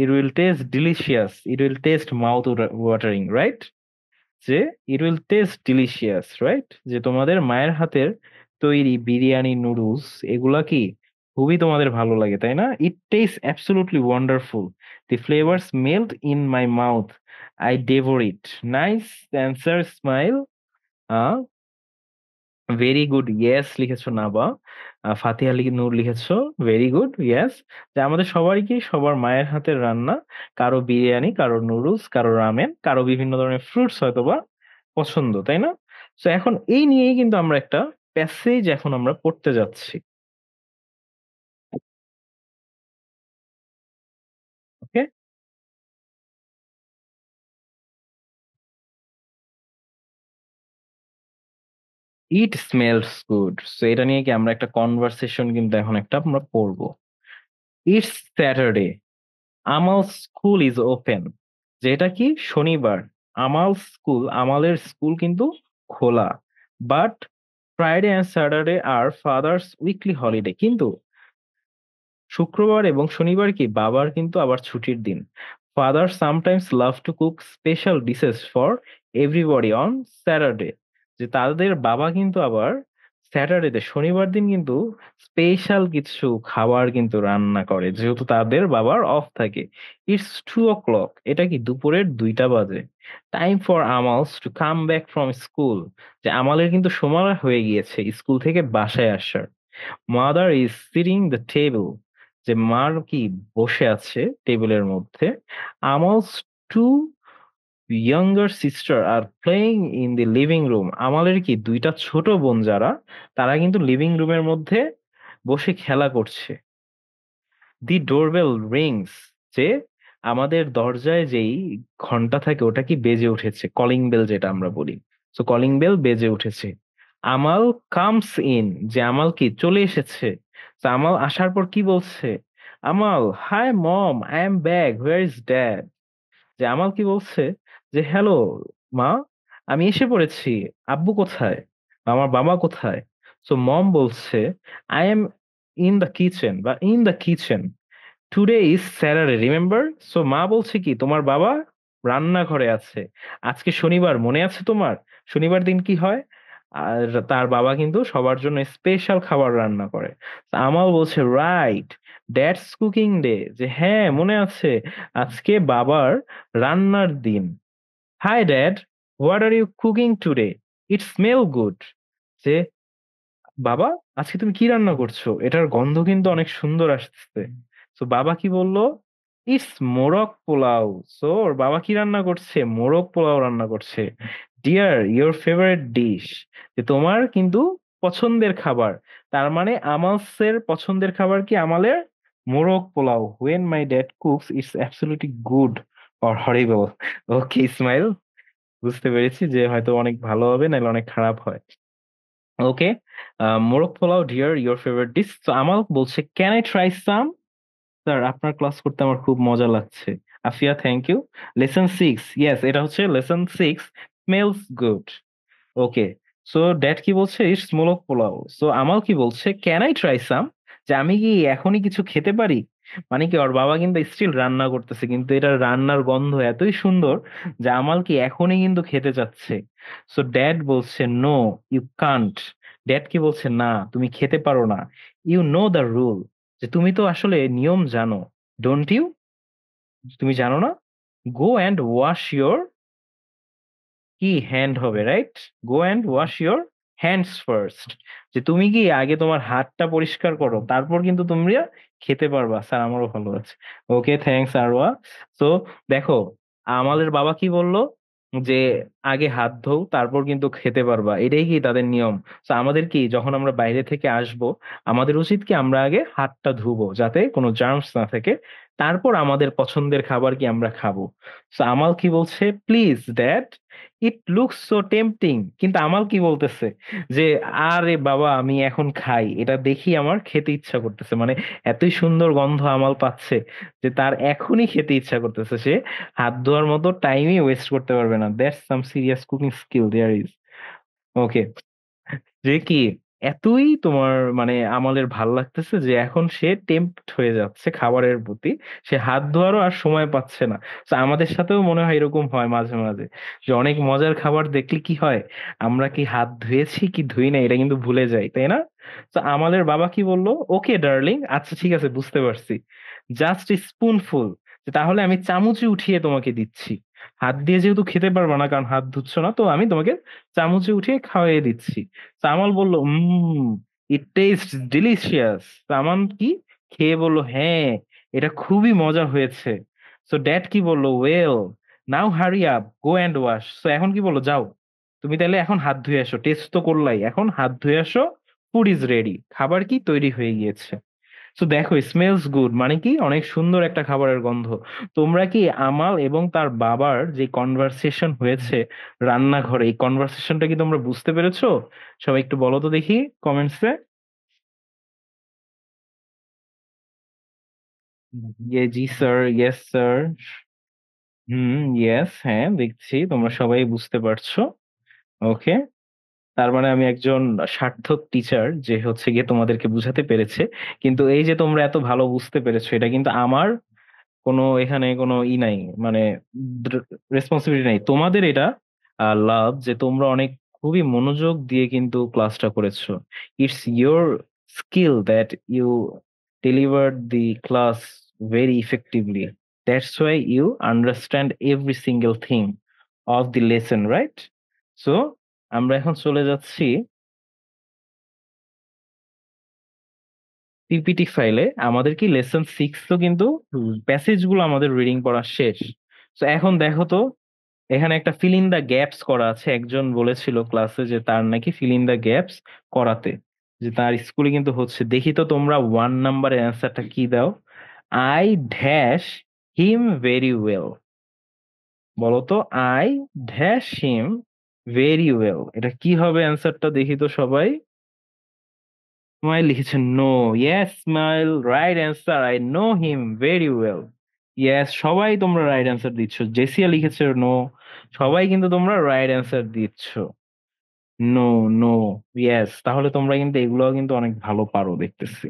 it will taste delicious, it will taste mouth watering, right? যে it will taste delicious, right? যে তোমাদের মায়ের হাতের তৈরি বিরিয়ানি নুডলস এগুলা কি খুবই তোমাদের ভালো লাগে তাই না? It taste absolutely wonderful, the flavours melt in my mouth, I devour it. Nice answer smile. Very good yes লিখেছো নাবা। ফাতিহা নূর লিখেছো ভেরি গুড ইয়েস। যে আমাদের সবারই কি সবার মায়ের হাতের রান্না, কারো বিরিয়ানি, কারো নুডলস, কারো রামেন, কারো বিভিন্ন ধরনের ফ্রুটস হয়তোবা পছন্দ, তাই না? তো এখন এই নিয়েই কিন্তু আমরা একটা প্যাসেজ এখন আমরা পড়তে যাচ্ছি। ওকে, ইট স্মেলস গুড। সো এটা নিয়ে কি আমরা একটা কনভারসেশন কিন্তু এখন একটা আমরা পড়বো। It's Saturday, Amal school is open. যেটা কি শনিবার, আমালের স্কুল কিন্তু খোলা। But Friday and Saturday are father's weekly holiday. কিন্তু শুক্রবার এবং শনিবার কি বাবার কিন্তু আবার ছুটির দিন। Father sometimes love to cook special dishes for everybody on Saturday. যে তাদের বাবা কিন্তু আবার স্যাটারডেতে শনিবার দিন কিন্তু স্পেশাল কিছু খাবার কিন্তু রান্না করে, যেহেতু তাদের বাবার অফ থাকে। ইটস 2 o'clock, এটা কি দুপুরের 2টা বাজে। Time for Amal's to come back from school, যে আমালের কিন্তু সময় হয়ে গিয়েছে স্কুল থেকে বাসায় আসার। Mother is sitting the table, যে মার কি বসে আছে টেবিলের মধ্যে। Amal's two younger sister are playing in the living room, আমালের কি 2টা ছোট বোন যারা, তারা কিন্তু লিভিং রুমের মধ্যে বসে খেলা করছে। দি ডোরবেল রিংস, যে আমাদের দরজায় যেই ঘন্টা থাকে ওটা কি বেজে উঠেছে, কলিং বেল যেটা আমরা বলি। সো কলিং বেল বেজে উঠেছে। আমাল কামস ইন, যে আমাল কি চলে এসেছে। তো আমাল আসার পর কি বলছে, Amal hi mom I am back, where is dad. যে আমাল কি বলছে, যে হ্যালো মা, আমি এসে পড়েছি, আব্বু কোথায়, বা আমার বাবা কোথায়। সো মম বলছে I am in the kitchen, বা in the kitchen, today is Saturday remember. So মা বলছে কি তোমার বাবা রান্নাঘরে আছে, আজকে শনিবার মনে আছে তোমার, শনিবার দিন কি হয়, আর তার বাবা কিন্তু সবার জন্য স্পেশাল খাবার রান্না করে। তো আমাও বলছে রাইট, দ্যাটস কুকিং ডে, যে হ্যাঁ মনে আছে, আজকে বাবার রান্নার দিন। Hi dad, what are you cooking today, it smell good. যে বাবা, আজকে তুমি কি রান্না করছো, এটার গন্ধ কিন্তু অনেক সুন্দর আসতেছে। তো বাবা কি বললো, ইটস মোরগ পোলাও। সো ওর বাবা কি রান্না করছে, মোরগ পোলাও রান্না করছে। ডিয়ার ইয়োর ফেভারিট ডিশ, যে তোমার কিন্তু পছন্দের খাবার। তার মানে আমালসের পছন্দের খাবার কি, আমালের মোরগ পোলাও। When my dad cooks it's absolutely good or horrible. Okay Ismail, বুঝতে পেরেছি যে হয়তো অনেক ভালো হবে নাহলে অনেক খারাপ হয়। Okay, morog polao dear your favourite dish. তো আমাল বলছে can I try some. Sir আপনার ক্লাস করতে আমার খুব মজা লাগছে। Afia thank you. Lesson 6, yes এটা হচ্ছে lesson 6, smells good. Okay, so dad কি বলছে, ইটস মোরগ পোলাও। সো আমাল কি বলছে ক্যান আই ট্রাই সাম, যে আমি কি এখনই কিছু খেতে পারি। মানে কি ওর বাবা কিন্তু স্টিল রান্না করতেছে, কিন্তু এটা রান্নার গন্ধ এতই সুন্দর যে আমাল কি এখনই কিন্তু খেতে চাচ্ছে। সো ড্যাড বলছে নো ইউ কান্ট। ড্যাড কি বলছে না তুমি খেতে পারো না। ইউ নো দ্য রুল, যে তুমি তো আসলে নিয়ম জানো। ডোন্ট ইউ, তুমি জানো না। গো অ্যান্ড ওয়াশ ইয়োর, কি হ্যান্ড হবে right, go and wash your hands first, যে তুমি কি আগে তোমার হাতটা পরিষ্কার করো, তারপর কিন্তু তোমরা খেতে পারবা। স্যার আমারও ভালো আছে। Okay thanks Arwa. তো দেখো, আমাদের বাবা কি বললো, যে আগে হাত ধোও তারপর কিন্তু খেতে পারবা, এটাই কি তাদের নিয়ম। তো আমাদের কি যখন আমরা বাইরে থেকে আসব, আমাদের উচিত কি আমরা আগে হাতটা ধুবো যাতে কোনো জার্মস না থাকে, তারপর আমাদের পছন্দের খাবার কি আমরা খাবো। তো আমাল কি বলছে, please dad, it looks so tempting. কিন্তু আমাল কি বলতেছে, যে আরে বাবা আমি এখন খাই, এটা দেখি আমার খেতে ইচ্ছা করতেছে, মানে এতই সুন্দর গন্ধ আমাল পাচ্ছে যে তার এখনই খেতে ইচ্ছা করতেছে। সে হাত ধোয়ার মতো টাইমই ওয়েস্ট করতে পারবে না। That's some serious cooking skill there is. Okay, যে কি এতই তোমার মানে আমাদের ভাল লাগতেছে যে এখন সে টেম্পট হয়ে যাচ্ছে খাবারের প্রতি, সে হাত ধোয়ারও আর সময় পাচ্ছে না। তো আমাদের সাথেও মনে হয় এরকম হয় মাঝে মাঝে, যে অনেক মজার খাবার দেখলে কি হয়, আমরা কি হাত ধুয়েছি কি ধুই না এটা কিন্তু ভুলে যাই, তাই না। তো আমাদের বাবা কি বললো, ওকে ডার্লিং, আচ্ছা ঠিক আছে বুঝতে পারছি, জাস্ট স্পুনফুল, তাহলে আমি চামচে উঠিয়ে তোমাকে দিচ্ছি। হাত দিয়ে যেহেতু খেতে পারবা না কারণ হাত ধুচ্ছ না, তো আমি তোমাকে চামচে উঠিয়ে খাওয়াই দিচ্ছি। সামাল বলল ইট টেস্ট ডিলিশিয়াস। সামান কি খেয়ে বলল হ্যাঁ এটা খুবই মজা হয়েছে। সো ড্যাড কি বললো, well now hurry up go and wash. So এখন কি বললো, যাও তুমি তাহলে এখন হাত ধুয়ে আসো, টেস্ট তো করলাই, এখন হাত ধুয়ে আসো, ফুড ইজ রেডি, খাবার কি তৈরি হয়ে গিয়েছে। তো দেখো স্মেলস গুড মানে কি অনেক সুন্দর একটা খাবারের গন্ধ। তোমরা কি আমাল এবং তার বাবার যে কনভারসেশন হয়েছে রান্নাঘরে, এই কনভারসেশনটা কি তোমরা বুঝতে পেরেছো? সবাই একটু বলো তো দেখি কমেন্টসে। জি স্যার, ইয়েস স্যার। হুম, ইয়েস, হ্যাঁ দেখছি তোমরা সবাই বুঝতে পারছো। ওকে, তার মানে আমি একজন সার্থক টিচার যে হচ্ছে গিয়ে তোমাদেরকে বুঝাতে পেরেছে। কিন্তু এই যে তোমরা এত ভালো বুঝতে পেরেছো, এটা কিন্তু আমার কোনো এখানে কোনো নাই, মানে রেসপন্সিবিলিটি নাই। তোমাদের এটা লাভ যে তোমরা অনেক খুবই মনোযোগ দিয়ে কিন্তু ক্লাসটা করেছো। It's your skill that you delivered the class very effectively. That's why you understand every single thing of the lesson, right? So আমরা এখন চলে যাচ্ছি পিপিটি ফাইলে। আমাদের কি লেসন 6 তো কিন্তু প্যাসেজ গুলো আমাদের রিডিং পড়া শেষ। তো এখন দেখো তো, এখানে একটা ফিল ইন দ্য গ্যাপস করা আছে। একজন বলেছিল ক্লাসে যে তার নাকি ফিল ইন দ্য গ্যাপস করাতে, যে তার স্কুলে কিন্তু হচ্ছে। দেখি তো তোমরা 1 নাম্বারের অ্যান্সারটা কি দাও। I dash him very well. বলো তো, I dash him very well, এটা কি হবে অ্যান্সারটা? দেখি তো সবাই। স্মাইল লিখেছে know. Yes Ismail, right answer. I know him very well. Yes, সবাই তোমরা রাইট অ্যান্সার দিচ্ছ। জেসিয়া লিখেছে নো। সবাই কিন্তু তোমরা রাইট অ্যান্সার দিচ্ছ। No, no, yes. তাহলে তোমরা কিন্তু এগুলো কিন্তু অনেক ভালো পারো দেখতেছি।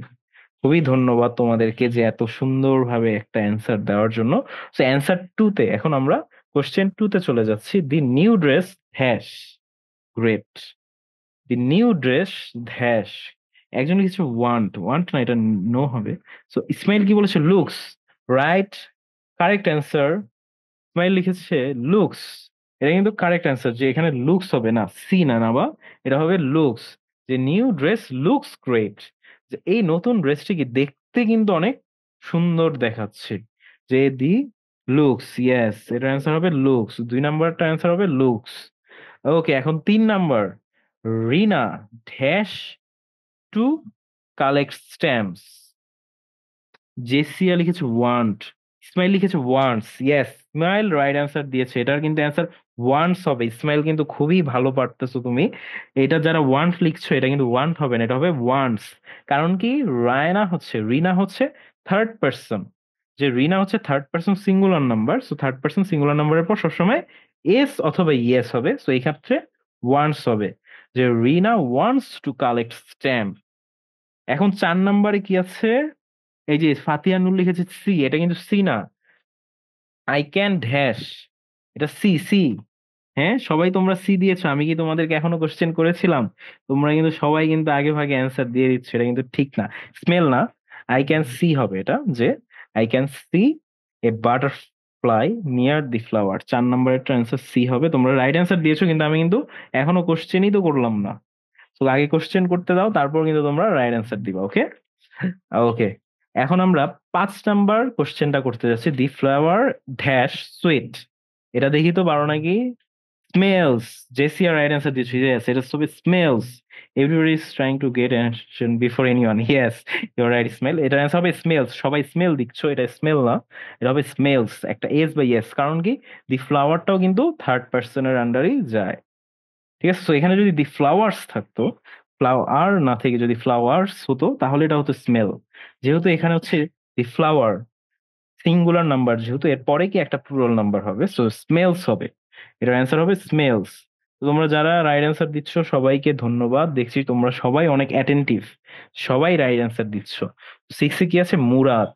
খুবই ধন্যবাদ তোমাদেরকে যে এত সুন্দরভাবে একটা অ্যান্সার দেওয়ার জন্য। তো অ্যান্সার 2 তে এখন আমরা কোশ্চেন 2 তে চলে যাচ্ছি। দি নিউ ড্রেস হ্যাশ গ্রেট। দি নিউ ড্রেস ড্যাশ। একজন কিছু ওয়ান্ট, ওয়ান্ট না, এটা নো হবে। সো ইসমাইল কি বলেছে? Looks, right, correct answer. Ismail লিখেছে লুকস। এটা কিন্তু কারেক্ট অ্যান্সার, যে এখানে লুকস হবে না, সি না, না বা এটা হবে লুকস। যে নিউ ড্রেস লুকস গ্রেট, যে এই নতুন ড্রেসটি কি দেখতে কিন্তু অনেক সুন্দর দেখাচ্ছে। যে দি লুকস, ইয়েস, এটার অ্যান্সার হবে লুকস। 2 নাম্বারটা অ্যান্সার হবে লুকস। ওকে, এখন 3 number. Rina dash to collect stamps. Jesia লিখেছে ওয়ান্ট। ইসমাইল লিখেছে wants. Yes, Ismail right answer দিয়েছে। এটার কিন্তু অ্যান্সার ওয়ান্টস হবে। ইসমাইল কিন্তু খুবই ভালো পারতেছো তুমি। এটা যারা ওয়ান্ট লিখছো, এটা কিন্তু ওয়ান্ট হবে না, এটা হবে ওয়ান্টস। কারণ কি, রিনা হচ্ছে থার্ড পার্সন। যে রিনা হচ্ছে third person singular number. So third person singular নাম্বারের পর সবসময় এস অথবা ইয়েস হবে। সো এই ক্ষেত্রে ওয়ান্টস হবে। যে রিনা ওয়ান্টস টু কালেক্ট স্ট্যাম্প। এখন 4 নাম্বারে কি আছে? এই যে ফাতিয়া নূর লিখেছে সি, এটা কিন্তু সি না। আই ক্যান ড্যাশ, এটা সি, সি। হ্যাঁ, সবাই তোমরা সি দিয়েছো। আমি কি তোমাদেরকে এখনো কোশ্চেন করেছিলাম? তোমরা কিন্তু সবাই কিন্তু আগে ভাগে অ্যান্সার দিয়ে দিচ্ছ, এটা কিন্তু ঠিক না। স্মেল না, আই ক্যান সি হবে এটা। যে I can see A butterfly near the flower. 4 নাম্বারের অ্যান্সার সি হবে। তোমরা রাইট অ্যান্সার দিয়েছো, কিন্তু আমি কিন্তু এখনো কোশ্চেনই তো করলাম না। তো আগে কোশ্চেন করতে দাও, তারপর কিন্তু তোমরা রাইট অ্যান্সার দিবা। ওকে, ওকে। এখন আমরা 5 নাম্বার কোশ্চেনটা করতে যাচ্ছি। দি ফ্লাওয়ার ড্যাশ সুইট, এটা দেখি তো পারো নাকি? স্মেলস। জেসিয়া রাইট অ্যান্সার দিয়েছে। ইয়েস, এটা হবে smells. Everybody is trying to get attention before anyone. Yes, your right, smell. এটার অ্যান্সার হবে স্মেলস। সবাই স্মেল দিচ্ছ, এটা স্মেল না, এটা হবে স্মেলস। একটা এস বা ইয়েস, কারণ কি, দি ফ্লাওয়ারটাও কিন্তু থার্ড পার্সনের আন্ডারেই যায়। ঠিক আছে, তো এখানে যদি দি ফ্লাওয়ার্স থাকতো, ফ্লাওয়ার না থেকে যদি ফ্লাওয়ার্স হতো, তাহলে এটা হতো স্মেল। যেহেতু এখানে হচ্ছে দি ফ্লাওয়ার সিঙ্গুলার নাম্বার, যেহেতু এর পরে কি একটা প্লুরাল নাম্বার হবে, সো স্মেলস হবে। এটার অ্যান্সার হবে স্মেলস। তোমরা যারা রাইট অ্যান্সার দিচ্ছ সবাইকে ধন্যবাদ। দেখছি তোমরা সবাই অনেক অ্যাটেন্টিভ, সবাই রাইট অ্যান্সার দিচ্ছ। 6 কি আছে? Murad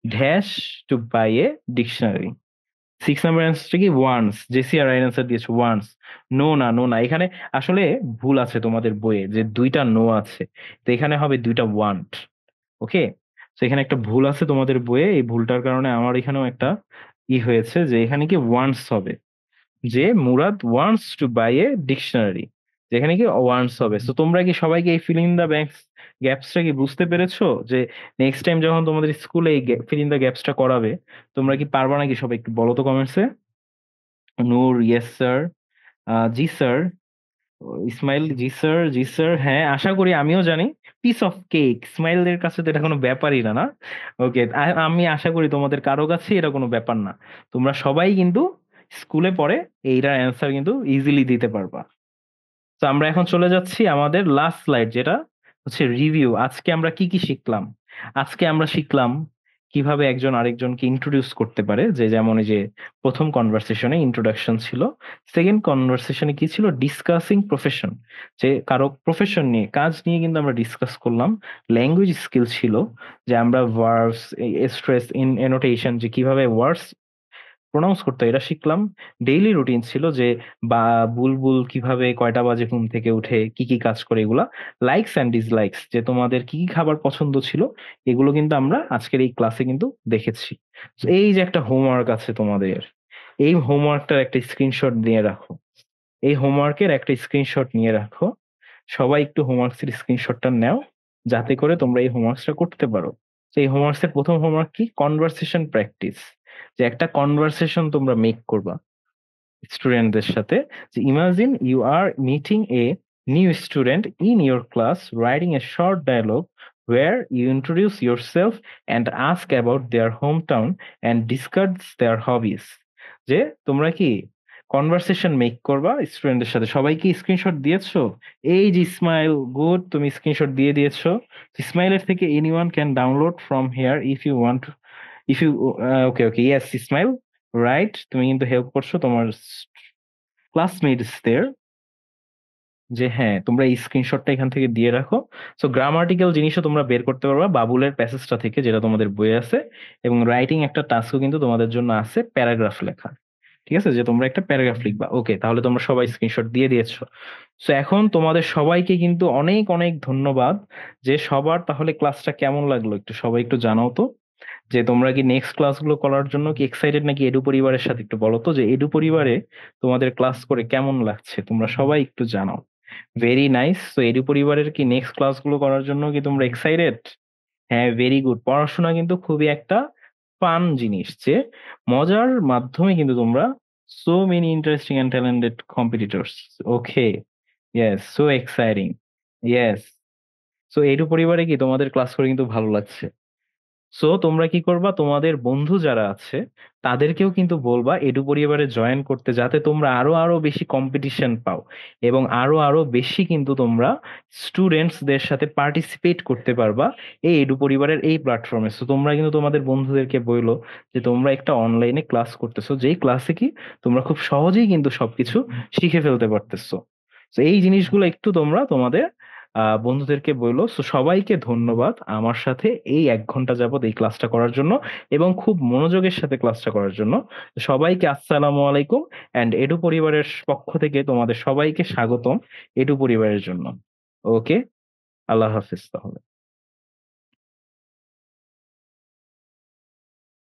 dash to buy a dictionary. 6 number অ্যান্সারটা কি? ওয়ান্স। জেসিয়া রাইট অ্যান্সার দিয়েছে ওয়ান্স। নো না, নো না, এখানে আসলে ভুল আছে তোমাদের বইয়ে, যে 2টা নো আছে, তো এখানে হবে 2টা ওয়ান্ট। ওকে, তো এখানে একটা ভুল আছে তোমাদের বইয়ে। এই ভুলটার কারণে আমার এখানেও একটা হয়েছে, যে এখানে কি ওয়ান্টস হবে। যে Murad wants to buy a dictionary, যেখানে কি ওয়ান্টস হবে। তো তোমরা কি সবাইকে এই ফিল ইন দা ব্যাংকস গ্যাপসটা কি বুঝতে পেরেছো? যে নেক্সট টাইম যখন তোমাদের স্কুলে এই ফিল ইন দা গ্যাপসটা করাবে, তোমরা কি পারবা নাকি? সবাই একটু বলো তো কমেন্টসে। নূর ইয়েস স্যার, জি স্যার। ইসমাইল জি স্যার, জি স্যার। হ্যাঁ, আশা করি, আমিও জানি। পিস অফ কেক, ইসমাইলদের কাছে তো এটা কোনো ব্যাপারই না, না? ওকে, আমি আশা করি তোমাদের কারো কাছে এটা কোনো ব্যাপার না। তোমরা সবাই কিন্তু স্কুলে পড়ে এইটার অ্যান্সার কিন্তু ইজিলি দিতে পারবা। তো আমরা এখন চলে যাচ্ছি আমাদের লাস্ট স্লাইড, যেটা হচ্ছে রিভিউ। আজকে আমরা কি কি শিখলাম? আজকে আমরা শিখলাম কিভাবে একজন আরেকজনকে ইন্ট্রোডিউস করতে পারে, যে যেমন এই যে প্রথম কনভারসেশনে ইন্ট্রোডাকশন ছিল, সেকেন্ড কনভারসেশনে কি ছিল, ডিসকাসিং প্রফেশন, যে কারো প্রফেশন নিয়ে কাজ নিয়ে কিন্তু আমরা ডিসকাস করলাম। ল্যাঙ্গুয়েজ স্কিল ছিল, যে আমরা ভার্বস, স্ট্রেস ইন এনোটেশন, যে কিভাবে ওয়ার্ডস প্রোনাউন্স করতে হয় এটা শিখলাম। ডেইলি রুটিন ছিল, যে বা বুলবুল কিভাবে কয়টা বাজে ঘুম থেকে উঠে কি কি কাজ করে, এগুলা। লাইকস অ্যান্ড ডিসলাইকস, যে তোমাদের কি কি খাবার পছন্দ ছিল, এগুলো কিন্তু আমরা আজকের এই ক্লাসে কিন্তু দেখেছি। So, এই যে একটা হোমওয়ার্ক আছে তোমাদের, এই হোমওয়ার্কটার একটা স্ক্রিনশট দিয়ে রাখো। এই হোমওয়ার্কের একটা স্ক্রিনশট নিয়ে রাখো। সবাই একটু হোমওয়ার্কসের স্ক্রিনশটটা নাও, যাতে করে তোমরা এই হোমওয়ার্কসটা করতে পারো। তো এই হোমওয়ার্কসের প্রথম হোমওয়ার্ক কি, কনভারসেশন প্র্যাকটিস, যে একটা কনভারসেশন তোমরা মেক করবা স্টুডেন্টদের সাথে। যে imagine you are meeting a new student in your class, writing a short dialogue where you introduce yourself and ask about their hometown and discuss their hobbies. যে তোমরা কি কনভারসেশন মেক করবা স্টুডেন্টদের সাথে। সবাই কি স্ক্রিনশট দিয়েছো? এই যে ইসমাইল, গুড, তুমি স্ক্রিনশট দিয়ে দিয়েছো। ইসমাইলের থেকে anyone can download from here if you want, if you, okay okay, yes Ismail, right, তুমি কিন্তু হেল্প করছো তোমার ক্লাসমেটসদের, যে হ্যাঁ তোমরা এই স্ক্রিনশটটা এখান থেকে দিয়ে রাখো। সো গ্রামাটিক্যাল জিনিসও তোমরা বের করতে পারবা বাবুলের প্যাসেজটা থেকে, যেটা তোমাদের বইয়ে আছে। এবং রাইটিং একটা টাস্কও কিন্তু তোমাদের জন্য আছে, প্যারাগ্রাফ লেখা। ঠিক আছে, যে তোমরা একটা প্যারাগ্রাফ লিখবা। ওকে, তাহলে তোমরা সবাই স্ক্রিনশট দিয়ে দিয়েছো। সো এখন তোমাদের সবাইকে কিন্তু অনেক অনেক ধন্যবাদ। যে সবার তাহলে ক্লাসটা কেমন লাগলো একটু সবাই একটু জানাও তো। যে তোমরা কি নেক্সট ক্লাসগুলো করার জন্য কি এক্সাইটেড নাকি? এডু পরিবারের সাথে একটু বলো তো, যে এডু পরিবারে তোমাদের ক্লাস করে কেমন লাগছে, তোমরা সবাই একটু জানাও। Very nice. তো এডু পরিবারের কি নেক্সট ক্লাসগুলো করার জন্য কি তোমরা এক্সাইটেড? হ্যাঁ, ভেরি গুড। পড়াশোনা কিন্তু খুবই একটা ফান জিনিস, যে মজার মাধ্যমে কিন্তু তোমরা so many interesting and talented competitors. Okay, yes, so exciting, yes. So edu পরিবারে কি তোমাদের ক্লাস করে কিন্তু ভালো লাগছে। সো তোমরা কি করবা, তোমাদের বন্ধু যারা আছে তাদেরকেও কিন্তু বলবা এডু পরিবারে জয়েন করতে, যাতে তোমরা আরো আরো বেশি কম্পিটিশন পাও এবং আরো আরো বেশি কিন্তু তোমরা স্টুডেন্টসদের সাথে পার্টিসিপেট করতে পারবা এই এডু পরিবারের এই প্ল্যাটফর্মে। সো তোমরা কিন্তু তোমাদের বন্ধুদেরকে বইলো যে তোমরা একটা অনলাইনে ক্লাস করতেছো, যেই ক্লাসে কি তোমরা খুব সহজেই কিন্তু সবকিছু শিখে ফেলতে পারতেছো। তো এই জিনিসগুলো একটু তোমরা তোমাদের বন্ধুদেরকে বললো। সো সবাইকে ধন্যবাদ আমার সাথে এই 1 ঘন্টা যাবত এই ক্লাসটা করার জন্য এবং খুব মনোযোগের সাথে ক্লাসটা করার জন্য। সবাইকে আসসালামু আলাইকুম, অ্যান্ড এডু পরিবারের পক্ষ থেকে তোমাদের সবাইকে স্বাগতম এডু পরিবারের জন্য। ওকে, আল্লাহ হাফিজ তাহলে।